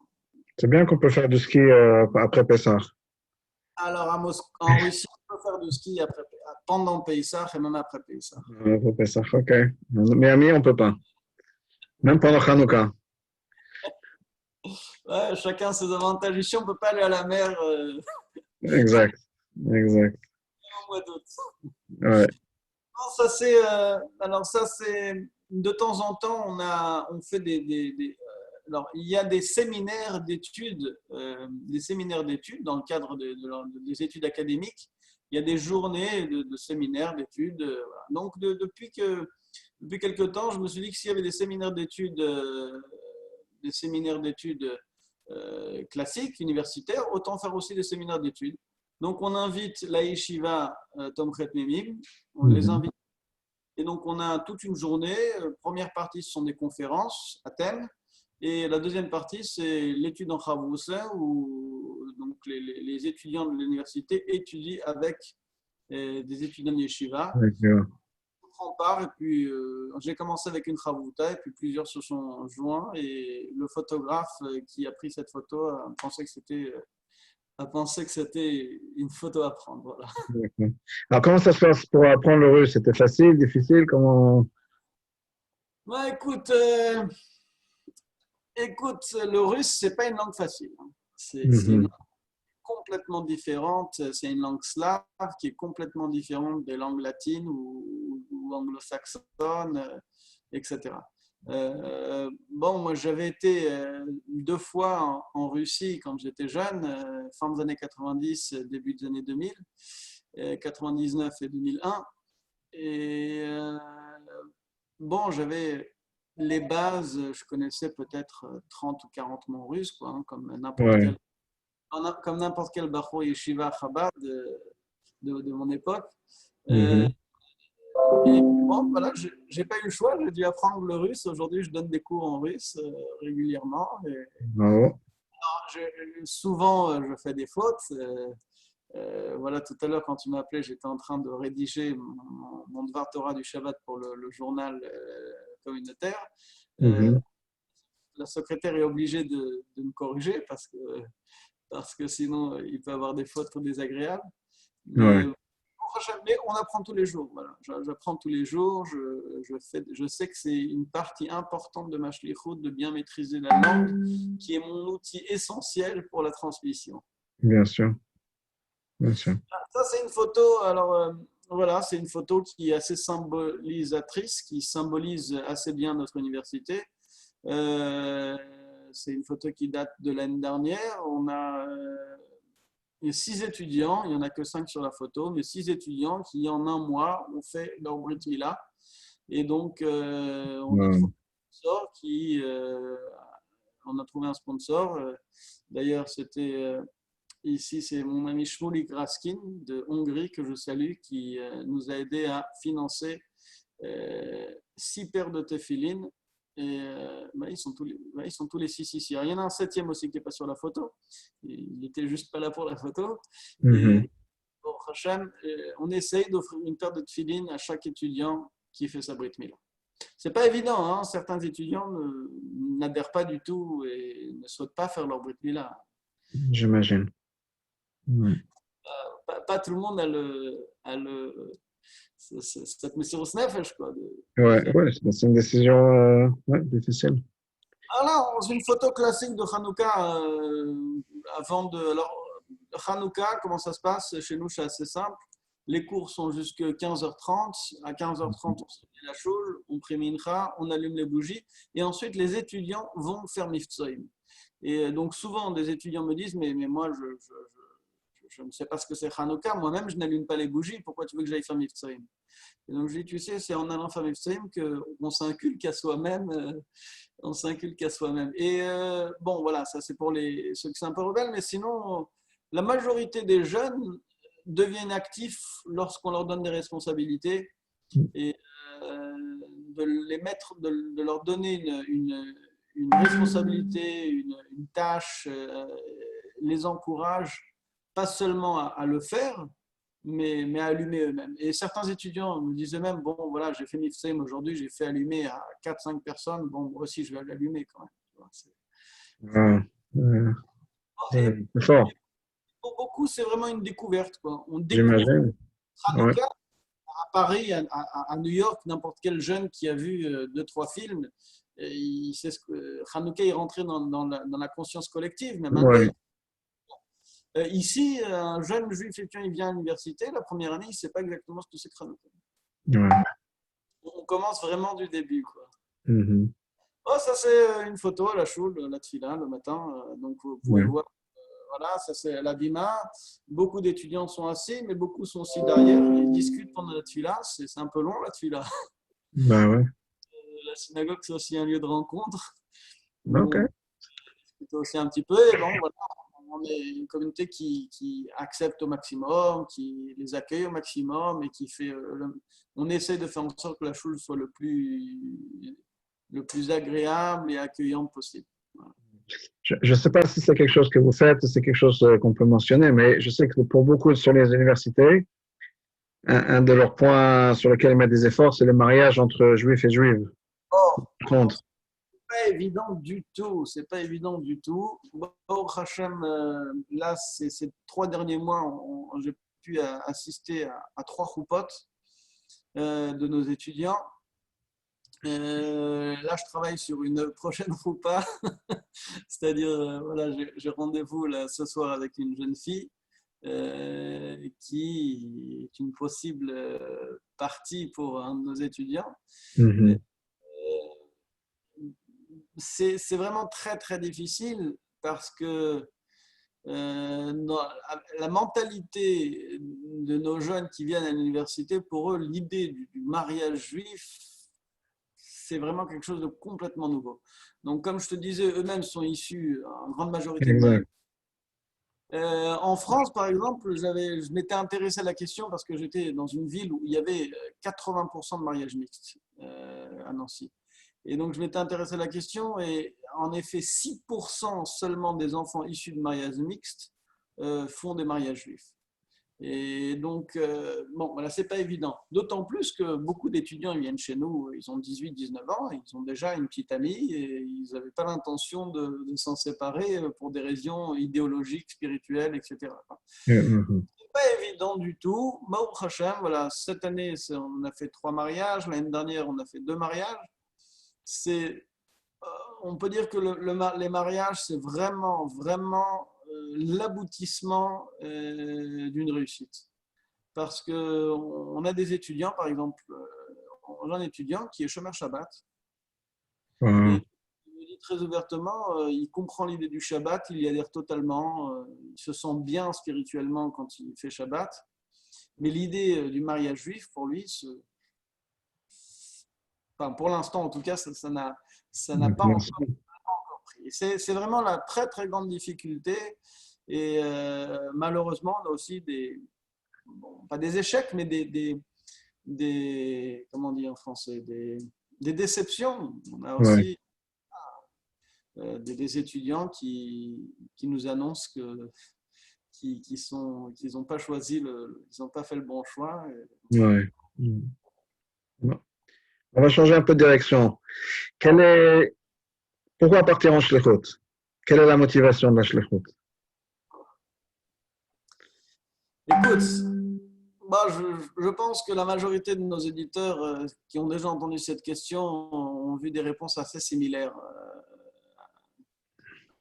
C'est bien qu'on peut faire du ski après Pessah. Alors, en Russie, on peut faire du ski pendant Pessah et même après Pessah. Après Pessah, ok. Miami, on peut pas. Même pendant Hanouka. Ouais, chacun ses avantages. Ici, on ne peut pas aller à la mer Exact. Exact. au mois d'août. Ouais. Non, alors ça, c'est de temps en temps, on fait alors, il y a des séminaires d'études dans le cadre des études académiques. Il y a des journées de séminaires d'études. Voilà. Donc, depuis quelque temps, je me suis dit que s'il y avait des séminaires d'études classiques, universitaires, autant faire aussi des séminaires d'études. Donc, on invite la Yeshiva Tomchet Mimim, on les Mhm. invite. Et donc, on a toute une journée. Première partie, ce sont des conférences à thème. Et la deuxième partie, c'est l'étude en Chavroussa, où donc, les étudiants de l'université étudient avec des étudiants de Yeshiva. D'accord. On prend part, et puis j'ai commencé avec une Chavruta, et puis plusieurs se sont joints. Et le photographe qui a pris cette photo a pensé que c'était une photo à prendre. Voilà. D'accord. Alors, comment ça se passe pour apprendre le russe? C'était facile, difficile? Comment? Ouais, écoute, le russe, c'est pas une langue facile, hein. C'est une Mhm. langue complètement différente. C'est une langue slave qui est complètement différente des langues latines ou anglo-saxonnes, etc. Bon, moi, j'avais été 2 fois en Russie quand j'étais jeune, fin des années 90, début des années 2000, 99 et 2001. Et bon, j'avais les bases, je connaissais peut-être 30 ou 40 mots russes, quoi, hein, Ouais. comme n'importe quel Bachor Yeshiva Chabad de mon époque. Euh, Mhm. et bon, voilà, j'ai pas eu le choix, j'ai dû apprendre le russe. Aujourd'hui, je donne des cours en russe régulièrement. Et Bravo. souvent, je fais des fautes. Voilà, tout à l'heure, quand tu m'as appelé, j'étais en train de rédiger mon Dvar Torah du Shabbat pour le journal communautaire. Euh, Mhm. la secrétaire est obligée de me corriger parce que sinon, il peut y avoir des fautes désagréables. Ouais. Mais on apprend tous les jours. Voilà. J'apprends tous les jours. Je sais que c'est une partie importante de ma shlichut de bien maîtriser la langue, qui est mon outil essentiel pour la transmission. Bien sûr. Bien sûr. Ça, c'est une photo. Alors, voilà, c'est une photo qui est assez symbolisatrice, qui symbolise assez bien notre université. Euh, c'est une photo qui date de l'année dernière. Il y a 6 étudiants, il n'y en a que 5 sur la photo, mais 6 étudiants qui, en un mois, ont fait leur Brit Mila. Et donc, Ouais. on a trouvé un sponsor. D'ailleurs, ici, c'est mon ami Shmulik Raskin de Hongrie, que je salue, qui nous a aidé à financer 6 paires de téphilines. Et ils sont tous les 6 ici. Alors, il y en a un 7e aussi qui n'est pas sur la photo. Il n'était juste pas là pour la photo. Et Mhm. bon, Hachem, on essaye d'offrir une paire de téphilines à chaque étudiant qui fait sa Brit Mila. C'est pas évident, hein. Certains étudiants n'adhèrent pas du tout et ne souhaitent pas faire leur Brit Mila. J'imagine. Ouais. Pas tout le monde cette mission nefesh, quoi, de Ouais, faire. ouais, c'est une décision ouais, difficile. Alors là, dans une photo classique de Hanouka, alors, Hanouka, comment ça se passe? Chez nous, c'est assez simple. Les cours sont jusqu'à 15h30. À 15h30, on se met la choule, on prie mincha, on allume les bougies. Et ensuite, les étudiants vont faire miftsoim. Et donc, souvent, des étudiants me disent, mais moi, je ne sais pas ce que c'est Hanouka. Moi-même, je n'allume pas les bougies. Pourquoi tu veux que j'aille faire miftsoim? Et donc, je dis, tu sais, c'est en allant faire miftsoim qu'on s'inculque à soi-même. On s'inculque à soi-même. Et bon, voilà, ça c'est pour ceux qui sont un peu rebelles, mais sinon, la majorité des jeunes deviennent actifs lorsqu'on leur donne des responsabilités et de leur donner une responsabilité, une tâche, les encourage pas seulement à le faire, mais à allumer eux-mêmes. Et certains étudiants me disent eux-mêmes, bon, voilà, j'ai fait Mifsem aujourd'hui, j'ai fait allumer à 4-5 personnes, bon, moi aussi, je vais l'allumer quand même. Ah, Et c'est fort, pour beaucoup, c'est vraiment une découverte, quoi. On découvre j'imagine. Ouais, Hanouka à Paris, à New York, n'importe quel jeune qui a vu deux, trois films, il sait ce que Hanouka est rentré dans la conscience collective, mais maintenant, ouais, ici, un jeune juif étudiant, il vient à l'université, la première année, il ne sait pas exactement ce que c'est que Hanouka. ouais. On commence vraiment du début, quoi. Mhm. Oh, ça, c'est une photo à la choule, la tefila, le matin. Donc, vous pouvez Ouais. voir. Voilà, ça, c'est la bima. Beaucoup d'étudiants sont assis, mais beaucoup sont aussi derrière. Ils discutent pendant la tefila. C'est un peu long, la tefila. Bah ouais. La synagogue, c'est aussi un lieu de rencontre où Ok. on discute aussi un petit peu. Et bon, voilà, on est une communauté qui accepte au maximum, qui les accueille au maximum et qui fait. On essaie de faire en sorte que la choule soit le plus agréable et accueillant possible. Voilà. Je ne sais pas si c'est quelque chose que vous faites, si c'est quelque chose qu'on peut mentionner, mais je sais que pour beaucoup sur les universités, un de leurs points sur lesquels ils mettent des efforts, c'est le mariage entre juifs et juifs. Or, Contre. pas évident du tout. C'est pas évident du tout. Baruch Hashem, là, ces 3 derniers mois, j'ai pu assister à 3 choupotes de nos étudiants. Là, je travaille sur une prochaine choupa, c'est-à-dire, voilà, j'ai rendez-vous là, ce soir avec une jeune fille qui est une possible partie pour un de nos étudiants. Mhm. C'est vraiment très très difficile parce que la mentalité de nos jeunes qui viennent à l'université, pour eux, l'idée du mariage juif, c'est vraiment quelque chose de complètement nouveau. Donc, comme je te disais, eux-mêmes sont issus en grande majorité de mariage. Exact. En France, par exemple, je m'étais intéressé à la question parce que j'étais dans une ville où il y avait 80% de mariages mixtes à Nancy. Et donc, je m'étais intéressé à la question et en effet, 6% seulement des enfants issus de mariages mixtes font des mariages juifs. Et donc, bon, voilà, c'est pas évident. D'autant plus que beaucoup d'étudiants ils viennent chez nous, ils ont 18, 19 ans, ils ont déjà une petite amie et ils n'avaient pas l'intention de s'en séparer pour des raisons idéologiques, spirituelles, etc. Mhm. C'est pas évident du tout. Baruch Hashem, voilà, cette année, on a fait 3 mariages. L'année dernière, on a fait 2 mariages. C'est, on peut dire que les mariages, c'est vraiment, vraiment l'aboutissement d'une réussite. Parce qu'on a des étudiants, par exemple, on a un étudiant qui est chômeur Shabbat Wow. et il me dit très ouvertement, il comprend l'idée du Shabbat, il y adhère totalement, il se sent bien spirituellement quand il fait Shabbat, mais l'idée du mariage juif, pour lui, enfin, pour l'instant en tout cas, ça n'a pas Merci. encore pris. C'est vraiment la très très grande difficulté et malheureusement, on a aussi bon, pas des échecs, mais comment on dit en français, des déceptions. On a Ouais. aussi des étudiants qui nous annoncent qu'ils n'ont pas choisi, ils n'ont pas fait le bon choix. Ouais. Mhm. Bon. On va changer un peu de direction. Quelle est... Pourquoi partir en shlichut? Quelle est la motivation de la shlichut? Écoute, moi, je pense que la majorité de nos éditeurs qui ont déjà entendu cette question ont vu des réponses assez similaires.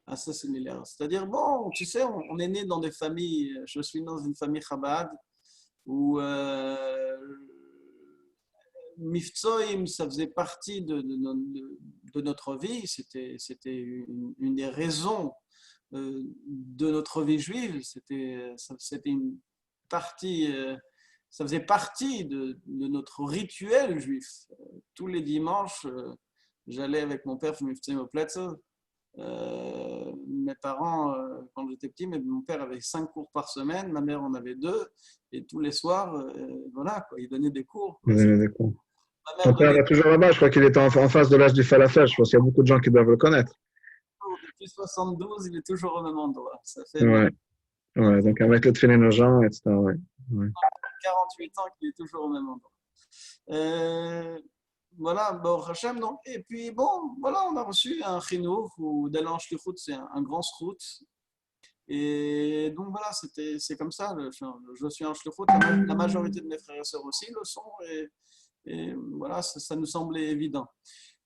Assez similaires. C'est-à-dire, bon, tu sais, on est né dans des familles, je suis né dans une famille Chabad, où Miftsoim, ça faisait partie de notre vie, c'était une des raisons de notre vie juive, c'était une partie, ça faisait partie de notre rituel juif. Tous les dimanches, j'allais avec mon père faire Miftsoim au Plateau. Mes parents, quand j'étais petit, mon père avait 5 cours par semaine, ma mère en avait 2, et tous les soirs, voilà, quoi, il donnait des cours. Quoi. D'accord. Ma Ton mère père donnait est toujours là-bas, je crois qu'il était en face de l'âge du falafel. Je pense qu'il y a beaucoup de gens qui doivent le connaître. cours depuis 72, il est toujours au même endroit. Ça fait Ouais, ouais, donc avec le tefillin aux gens, etc. Ouais. Ouais. 48 ans qu'il est toujours au même endroit. Euh, voilà, Baruch Hashem. Donc, et puis, bon, voilà, on a reçu un chinour ou d'aller en shlichut, c'est un grand srout. Et donc, voilà, c'est comme ça. Je suis en shlichut, la majorité de mes frères et sœurs aussi le sont. Et voilà, ça nous semblait évident.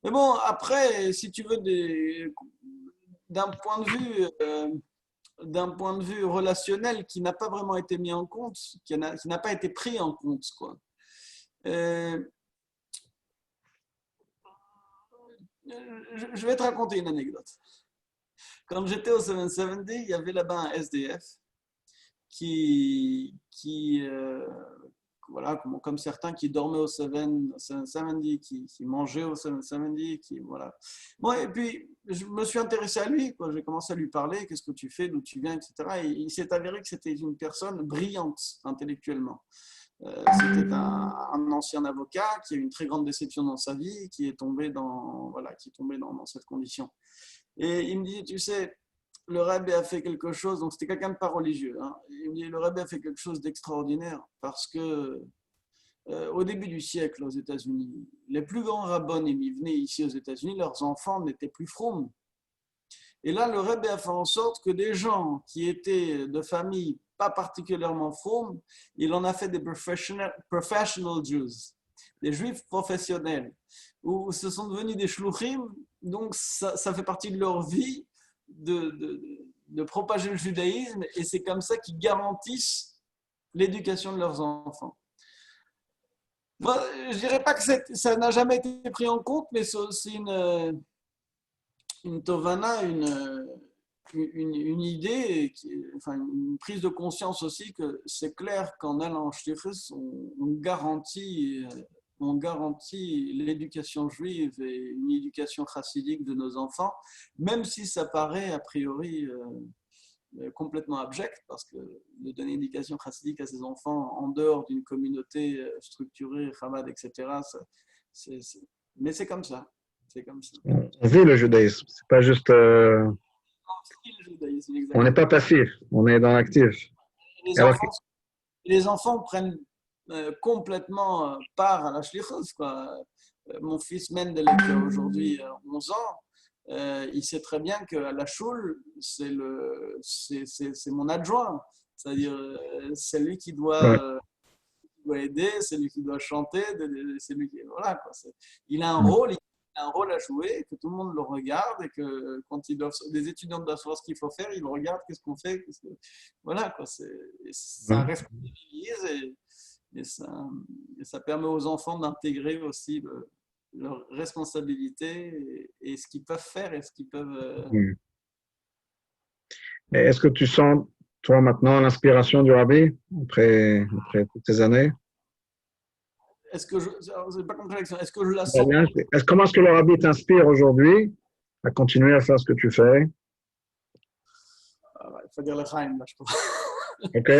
Mais bon, après, si tu veux, d'un point de vue, d'un point de vue relationnel qui n'a pas vraiment été mis en compte, qui n'a pas été pris en compte, quoi. Je vais te raconter une anecdote. Quand j'étais au 770, il y avait là-bas un SDF qui voilà, comme certains qui dormaient au 770, qui mangeaient au 770, voilà. Bon, et puis, je me suis intéressé à lui, quoi. J'ai commencé à lui parler, qu'est-ce que tu fais, d'où tu viens, etc. Et il s'est avéré que c'était une personne brillante intellectuellement. C'était un ancien avocat qui a eu une très grande déception dans sa vie, qui est tombé voilà, qui est tombé dans cette condition. Et il me dit, tu sais, le Rebbe a fait quelque chose, donc c'était quelqu'un de pas religieux. Hein. Il me dit, le Rebbe a fait quelque chose d'extraordinaire parce que au début du siècle aux États-Unis, les plus grands rabbins ils venaient ici aux États-Unis, leurs enfants n'étaient plus fromes. Et là, le Rebbe a fait en sorte que des gens qui étaient de familles pas particulièrement fromes, il en a fait des professional Jews, des juifs professionnels, où ce sont devenus des shluchim, donc ça fait partie de leur vie de propager le judaïsme, et c'est comme ça qu'ils garantissent l'éducation de leurs enfants. Bon, je ne dirais pas que ça n'a jamais été pris en compte, mais c'est aussi une tovana, une idée, enfin une prise de conscience aussi que c'est clair qu'en allant en shlichus, on garantit l'éducation juive et une éducation chassidique de nos enfants, même si ça paraît a priori complètement abject, parce que de donner une éducation chassidique à ses enfants en dehors d'une communauté structurée, chabad, etc., mais c'est comme ça. C'est comme ça. On vit le judaïsme, c'est pas juste. On n'est pas passif, on est dans l'actif. Les enfants prennent complètement part à la shlichus, quoi. Mon fils Mendel, qui a aujourd'hui 11 ans, il sait très bien qu'à la choule, c'est mon adjoint. C'est-à-dire, c'est lui qui doit aider, c'est lui qui doit chanter, c'est lui qui. Voilà, quoi. Il a un rôle à jouer, que tout le monde le regarde et que quand des étudiants doivent savoir ce qu'il faut faire, ils le regardent, qu'est-ce qu'on fait. Voilà, quoi. Ça responsabilise et ça permet aux enfants d'intégrer aussi leur responsabilité et ce qu'ils peuvent faire et ce qu'ils peuvent. Est-ce que tu sens, toi, maintenant, l'inspiration du rabbi après toutes ces années? Est-ce que c'est pas compris, est-ce que je la sens? Comment est-ce que le rabbi t'inspire aujourd'hui à continuer à faire ce que tu fais? Il faut dire le Chaim, là, je pense. OK.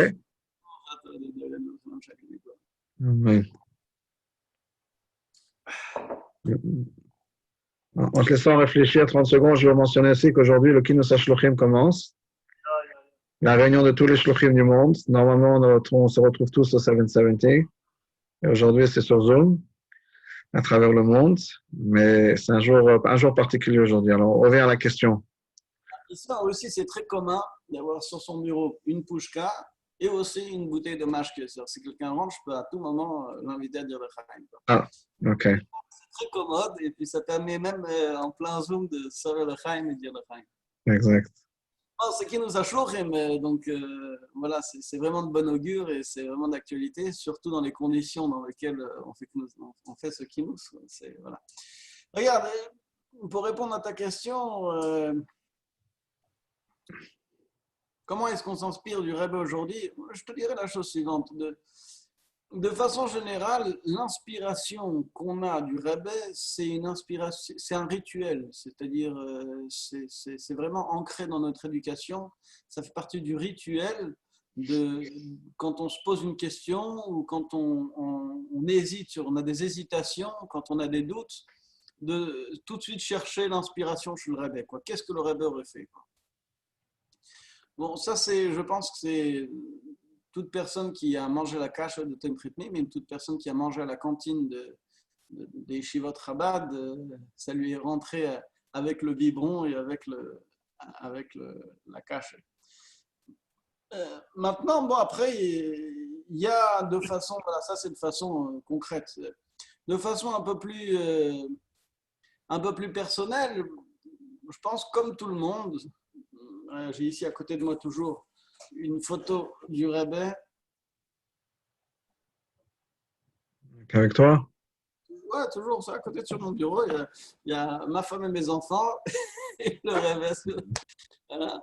Oui. En te laissant réfléchir 30 secondes, je vais mentionner aussi qu'aujourd'hui, le Kinus HaShluchim commence. La réunion de tous les Shluchim du monde. Normalement, on se retrouve tous au 770. Et aujourd'hui, c'est sur Zoom, à travers le monde. Mais c'est un jour particulier aujourd'hui. Alors, on revient à la question. Ici, en Russie, c'est très commun d'avoir sur son bureau une pouchka et aussi une bouteille de mashke. Si quelqu'un rentre, je peux à tout moment l'inviter à dire le Chaim. Ah, OK. C'est très commode et puis ça permet même en plein Zoom de savoir le Chaim et dire le Chaim. Exact. C'est qui nous a shluchim, donc voilà, c'est vraiment de bon augure et c'est vraiment d'actualité, surtout dans les conditions dans lesquelles on fait ce qui nous. Voilà. Regarde, pour répondre à ta question, comment est-ce qu'on s'inspire du Rebbe aujourd'hui? Je te dirais la chose suivante. De façon générale, l'inspiration qu'on a du Rebbe, c'est un rituel, c'est-à-dire c'est vraiment ancré dans notre éducation. Ça fait partie du rituel quand on se pose une question ou quand on hésite, on a des hésitations, quand on a des doutes, de tout de suite chercher l'inspiration chez le Rebbe. Qu'est-ce que le Rebbe aurait fait, quoi. Bon, ça, je pense que c'est toute personne qui a mangé la cache de Tempritmi, mais toute personne qui a mangé à la cantine des Yeshivot Chabad, ça lui est rentré avec le biberon et avec la cache. Maintenant, bon, après, il y a de façon, voilà, ça c'est de façon concrète. De façon un peu plus personnelle, je pense comme tout le monde, j'ai ici à côté de moi toujours une photo du Rebbe. Avec toi? Ouais, toujours ça, à côté sur mon bureau, il y a ma femme et mes enfants et le Rebbe. Voilà.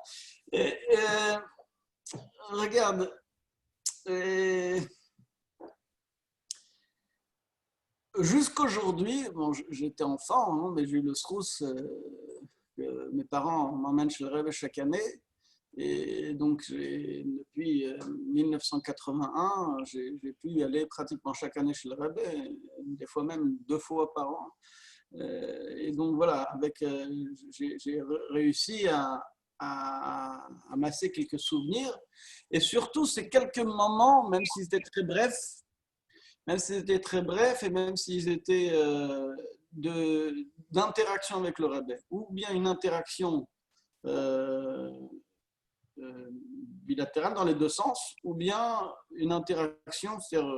Regarde, jusqu'aujourd'hui, bon, j'étais enfant, hein, mais j'ai eu le srouss que mes parents m'emmènent chez le Rebbe chaque année. Et donc, depuis 1981, j'ai pu y aller pratiquement chaque année chez le Rebbe, des fois même 2 fois par an. Et donc, voilà, j'ai réussi à amasser quelques souvenirs. Et surtout, ces quelques moments, même s'ils étaient très brefs, et même s'ils étaient d'interaction avec le Rebbe, ou bien une interaction euh, bilatérale dans les deux sens, ou bien une interaction, c'est-à-dire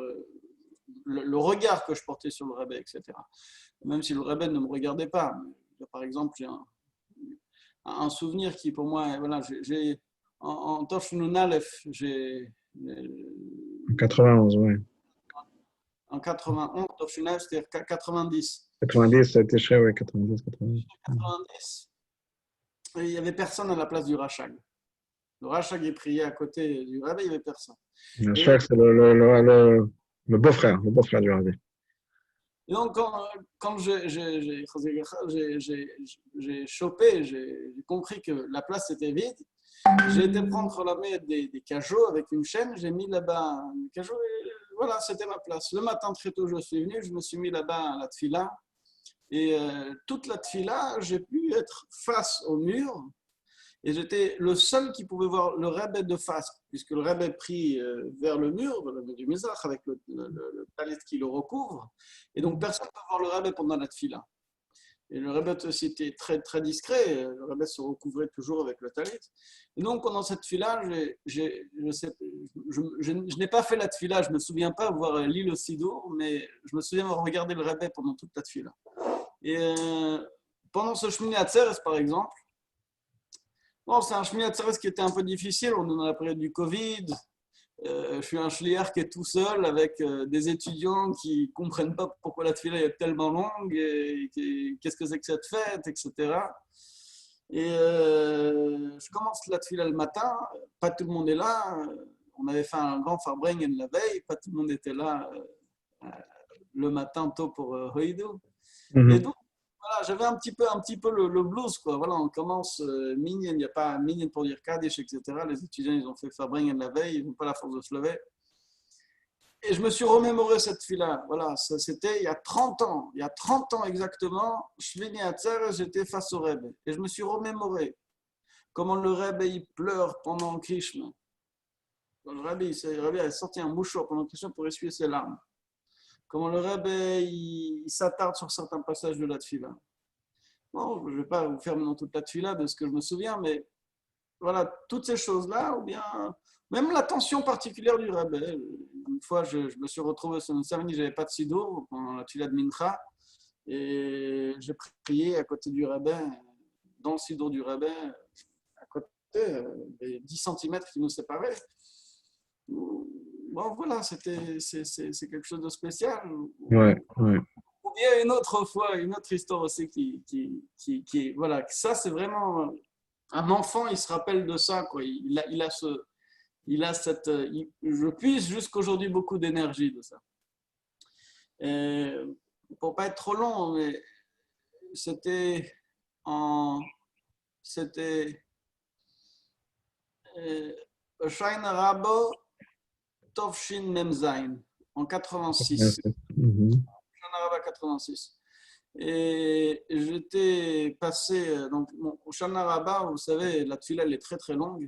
le regard que je portais sur le Rebbe, etc. Même si le Rebbe ne me regardait pas. Par exemple, j'ai un souvenir qui, pour moi, voilà, en Tov Nun Aleph, En 91, ouais. en 91, Tov Nun Aleph, c'est-à-dire 90. 90, ça a été cher, ouais, 90, 90. 90, et il n'y avait personne à la place du Rachag. Le Rachag est prié à côté du Rebbe, il n'y avait personne. Le Et, Shaq, c'est le beau-frère du Rabbi. et donc, quand j'ai chopé, j'ai compris que la place était vide, j'ai été prendre la main des cajots avec une chaîne, j'ai mis là-bas un cajot et voilà, c'était ma place. Le matin très tôt, je suis venu, je me suis mis là-bas à la tfila et toute la tfila, j'ai pu être face au mur et j'étais le seul qui pouvait voir le Rebbe de face, puisque le Rebbe est pris vers le mur du Mizrach avec le talit qui le recouvre et donc personne ne peut voir le Rebbe pendant la tfila. Et le Rebbe aussi était très, très discret. Le Rebbe se recouvrait toujours avec le talit. Et donc, pendant cette tfila, je n'ai pas fait la tfila, je ne me souviens pas voir l'île au Sidour, mais je me souviens avoir regardé le Rebbe pendant toute la tfila. Et pendant ce Shmini Atzeres, par exemple, bon, c'est un Shmini Atzeres qui était un peu difficile. On est dans la période du Covid. Je suis un shliach qui est tout seul avec des étudiants qui ne comprennent pas pourquoi la tefila est tellement longue et qu'est-ce que c'est que cette fête, etc. Et je commence la tefila le matin, pas tout le monde est là. On avait fait un grand farbrengen la veille, pas tout le monde était là le matin tôt pour Hoïdou. Et donc, voilà, j'avais un petit peu le blues, quoi. Voilà, on commence minyan, il n'y a pas minyan pour dire Kaddish, etc. Les étudiants, ils ont fait Fabringen la veille, ils n'ont pas la force de se lever. Et je me suis remémoré cette fille-là. Voilà, ça c'était il y a 30 ans. Il y a 30 ans exactement, Shvini Atzer, j'étais face au Rebbe. Et je me suis remémoré comment le Rebbe, il pleure pendant Krishna. Le Rebbe a sorti un mouchoir pendant Krishna pour essuyer ses larmes. Comment le Rebbe, il s'attarde sur certains passages de la Tfila. Bon, je ne vais pas vous faire maintenant toute la Tfila de ce que je me souviens, mais voilà, toutes ces choses-là, ou bien même l'attention particulière du Rebbe. Une fois, je me suis retrouvé sur une cérémonie, je n'avais pas de sidour pendant la Tfila de Mincha, et j'ai prié à côté du Rebbe, dans le sidour du Rebbe, à côté des 10 cm qui nous séparaient. Bon, voilà, c'est quelque chose de spécial. Ouais, ouais. Ou bien une autre fois, une autre histoire aussi qui voilà, ça c'est vraiment un enfant, il se rappelle de ça, quoi. Il a cette, je puise jusqu'aujourd'hui beaucoup d'énergie de ça. Et pour pas être trop long, mais c'était Shain Rabo Tovshin Memzain en 86. Shana Raba 86. Et j'étais passé, donc au Shana Raba, vous savez, la tefila elle est très très longue.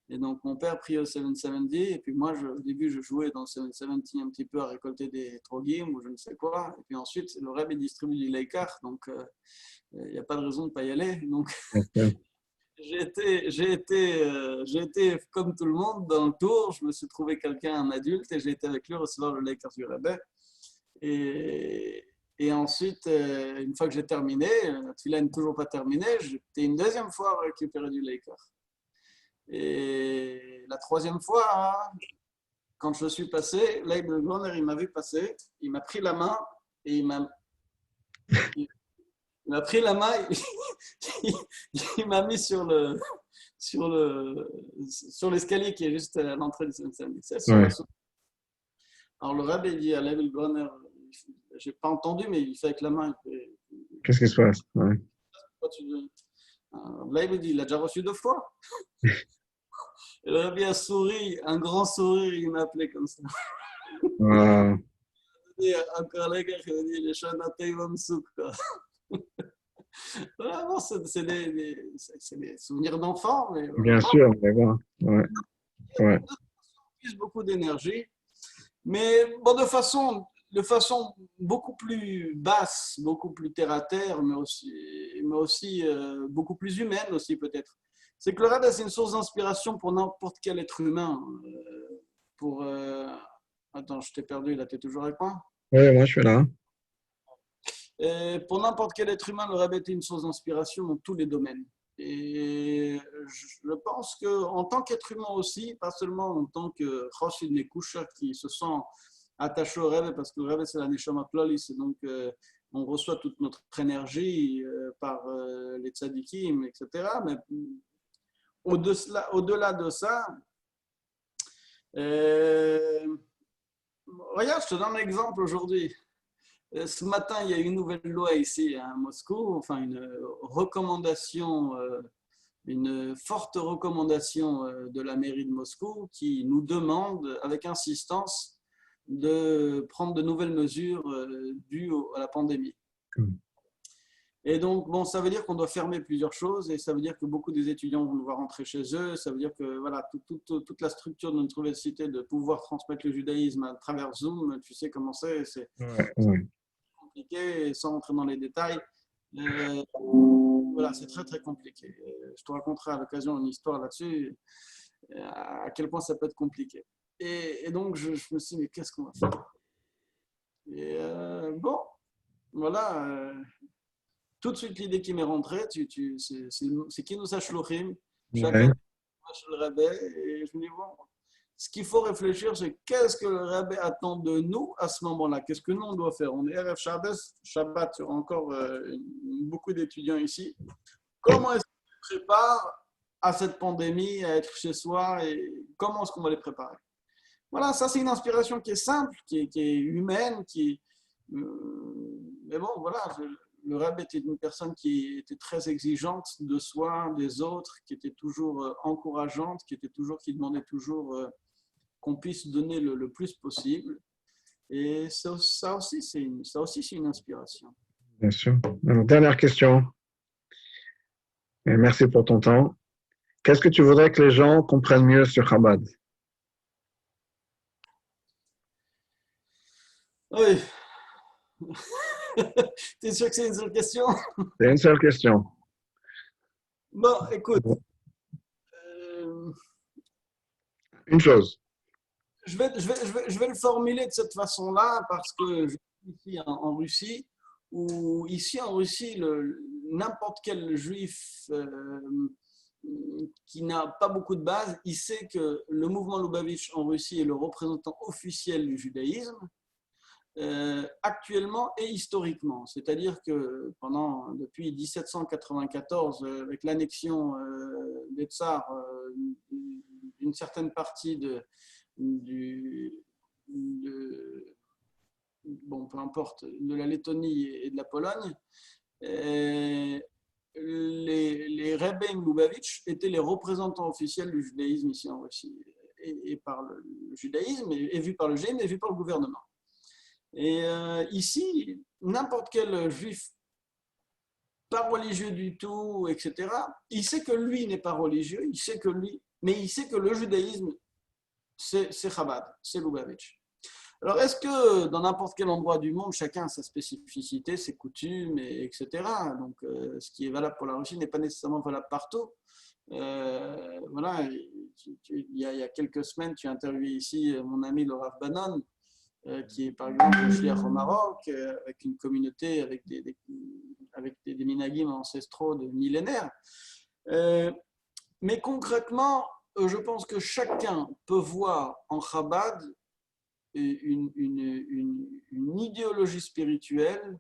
Et donc, mon père priait au 770, et puis moi, au début, je jouais dans le 770 un petit peu à récolter des trogim ou je ne sais quoi. Et puis ensuite, le Rebbe distribue du Leikar, donc il n'y a pas de raison de ne pas y aller. Donc, Ok. j'ai été comme tout le monde dans le tour. Je me suis trouvé quelqu'un, un adulte, et j'ai été avec lui recevoir le Leikar du Rebbe. Et, et ensuite, une fois que j'ai terminé, la tefila n'est toujours pas terminée, j'étais une deuxième fois à récupérer du Leikar. Et la troisième fois, hein, quand je suis passé, là, le gouverneur, il m'a vu passer, il m'a pris la main et il m'a pris la main, il m'a mis sur l'escalier qui est juste à l'entrée du Saint-Denis. Ouais. Alors le rabbi dit à le gouverneur, j'ai pas entendu, mais il fait avec la main. Qu'est-ce qui se passe? Ouais. Là, il dit, il a déjà reçu 2 fois. Et le rabbi a souri, un grand sourire, il m'a appelé comme ça. Wow. Encore les gars, il dit, les Shanaté Mamsouk. Vraiment, c'est des souvenirs d'enfant, mais Bien sûr, mais bon. Ouais. Ouais. il utilise beaucoup d'énergie. Mais bon, de façon beaucoup plus basse, beaucoup plus terre à terre, mais aussi beaucoup plus humaine aussi peut-être. C'est que le Rada, c'est une source d'inspiration pour n'importe quel être humain. Pour, attends, je t'ai perdu, là, tu es toujours avec moi? Ouais, moi, je suis là. Pour n'importe quel être humain, le Rebbe était une source d'inspiration dans tous les domaines. Et je pense qu'en tant qu'être humain aussi, pas seulement en tant que Chosid Nekusha qui se sent attaché au Rebbe, parce que le Rebbe c'est la Neshama Klolis, et donc on reçoit toute notre énergie par les tzadikim, etc. Mais au-delà de ça, regarde, je te donne un exemple aujourd'hui. Ce matin, il y a une nouvelle loi ici à Moscou, enfin une forte recommandation de la mairie de Moscou qui nous demande avec insistance de prendre de nouvelles mesures dues à la pandémie. Et donc, bon, ça veut dire qu'on doit fermer plusieurs choses et ça veut dire que beaucoup des étudiants vont devoir rentrer chez eux. Ça veut dire que voilà, toute la structure de notre université de pouvoir transmettre le judaïsme à travers Zoom, tu sais comment c'est Ouais. compliqué sans rentrer dans les détails. Voilà, c'est très très compliqué. Je te raconterai à l'occasion une histoire là-dessus, à quel point ça peut être compliqué. Et donc, je me suis dit, mais qu'est-ce qu'on va faire? Et bon, voilà. Tout de suite, l'idée qui m'est rentrée, c'est qui nous a shlochim, chacun Ouais. le rabais, et je me dis, bon, ce qu'il faut réfléchir, c'est qu'est-ce que le rabais attend de nous à ce moment-là? Qu'est-ce que nous, on doit faire? On est RF Shabbat, il y aura encore beaucoup d'étudiants ici. Comment est-ce qu'on les prépare à cette pandémie, à être chez soi, et comment est-ce qu'on va les préparer? Voilà, ça c'est une inspiration qui est simple, qui est humaine, mais bon, voilà, le Rebbe était une personne qui était très exigeante de soi, des autres, qui était toujours encourageante, qui demandait toujours qu'on puisse donner le plus possible. Et ça aussi, c'est une inspiration. Bien sûr. Alors, dernière question. Et merci pour ton temps. Qu'est-ce que tu voudrais que les gens comprennent mieux sur Chabad? Oui. Tu es sûr que c'est une seule question? C'est une seule question. Bon, écoute, euh, Une chose. je vais le formuler de cette façon-là parce que je suis ici en Russie, où ici en Russie, n'importe quel juif qui n'a pas beaucoup de base, il sait que le mouvement Lubavitch en Russie est le représentant officiel du judaïsme, actuellement et historiquement. C'est-à-dire que depuis 1794, avec l'annexion des tsars d'une certaine partie bon, peu importe, de la Lettonie et de la Pologne, les Rebbeim Lubavitch étaient les représentants officiels du judaïsme ici en Russie, et par le judaïsme, et vu par le judaïsme, et vu par le gouvernement. Et ici, n'importe quel juif, pas religieux du tout, etc., il sait que lui n'est pas religieux, il sait que lui mais il sait que le judaïsme, c'est Chabad, c'est Lubavitch. Alors, est-ce que dans n'importe quel endroit du monde, chacun a sa spécificité, ses coutumes, etc. Donc, ce qui est valable pour la Russie n'est pas nécessairement valable partout. Voilà, il y a quelques semaines, tu as interviewé ici mon ami le Rav Banon, qui est par exemple shliach au Maroc, avec une communauté, avec des minagim ancestraux de millénaires. Mais concrètement, je pense que chacun peut voir en Chabad une idéologie spéituelle,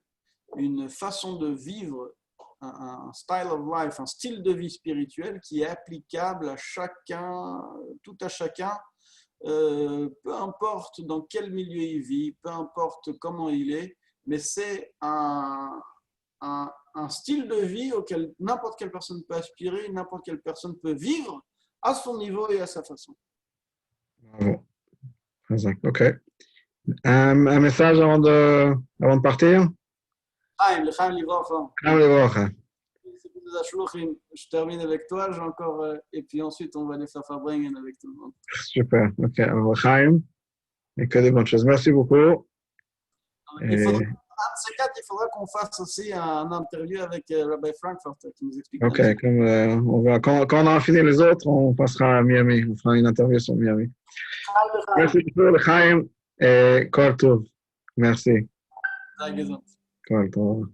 une façon de vivre, un style of life, un style de vie spirituel qui est applicable à chacun, tout à chacun, peu importe dans quel milieu il vit, peu importe comment il est, mais c'est un style de vie auquel n'importe quelle personne peut aspirer, n'importe quelle personne peut vivre à son niveau et à sa façon. Bravo. OK. Un message avant de partir? Chaim Livrocha. Chaim Livrocha. Je termine avec toi, j'ai encore, et puis ensuite on va aller faire Farbrengen avec tout le monde. Super. OK. Alors, Chaim, et que des bonnes choses. Merci beaucoup. Il faudra qu'on fasse aussi un interview avec Rabbi Frankfurt qui nous explique. OK. Quand on aura fini les autres, on passera à Miami. On fera une interview sur Miami. Merci beaucoup, Chaim. Et Kol Tov. Merci. Kol Tov.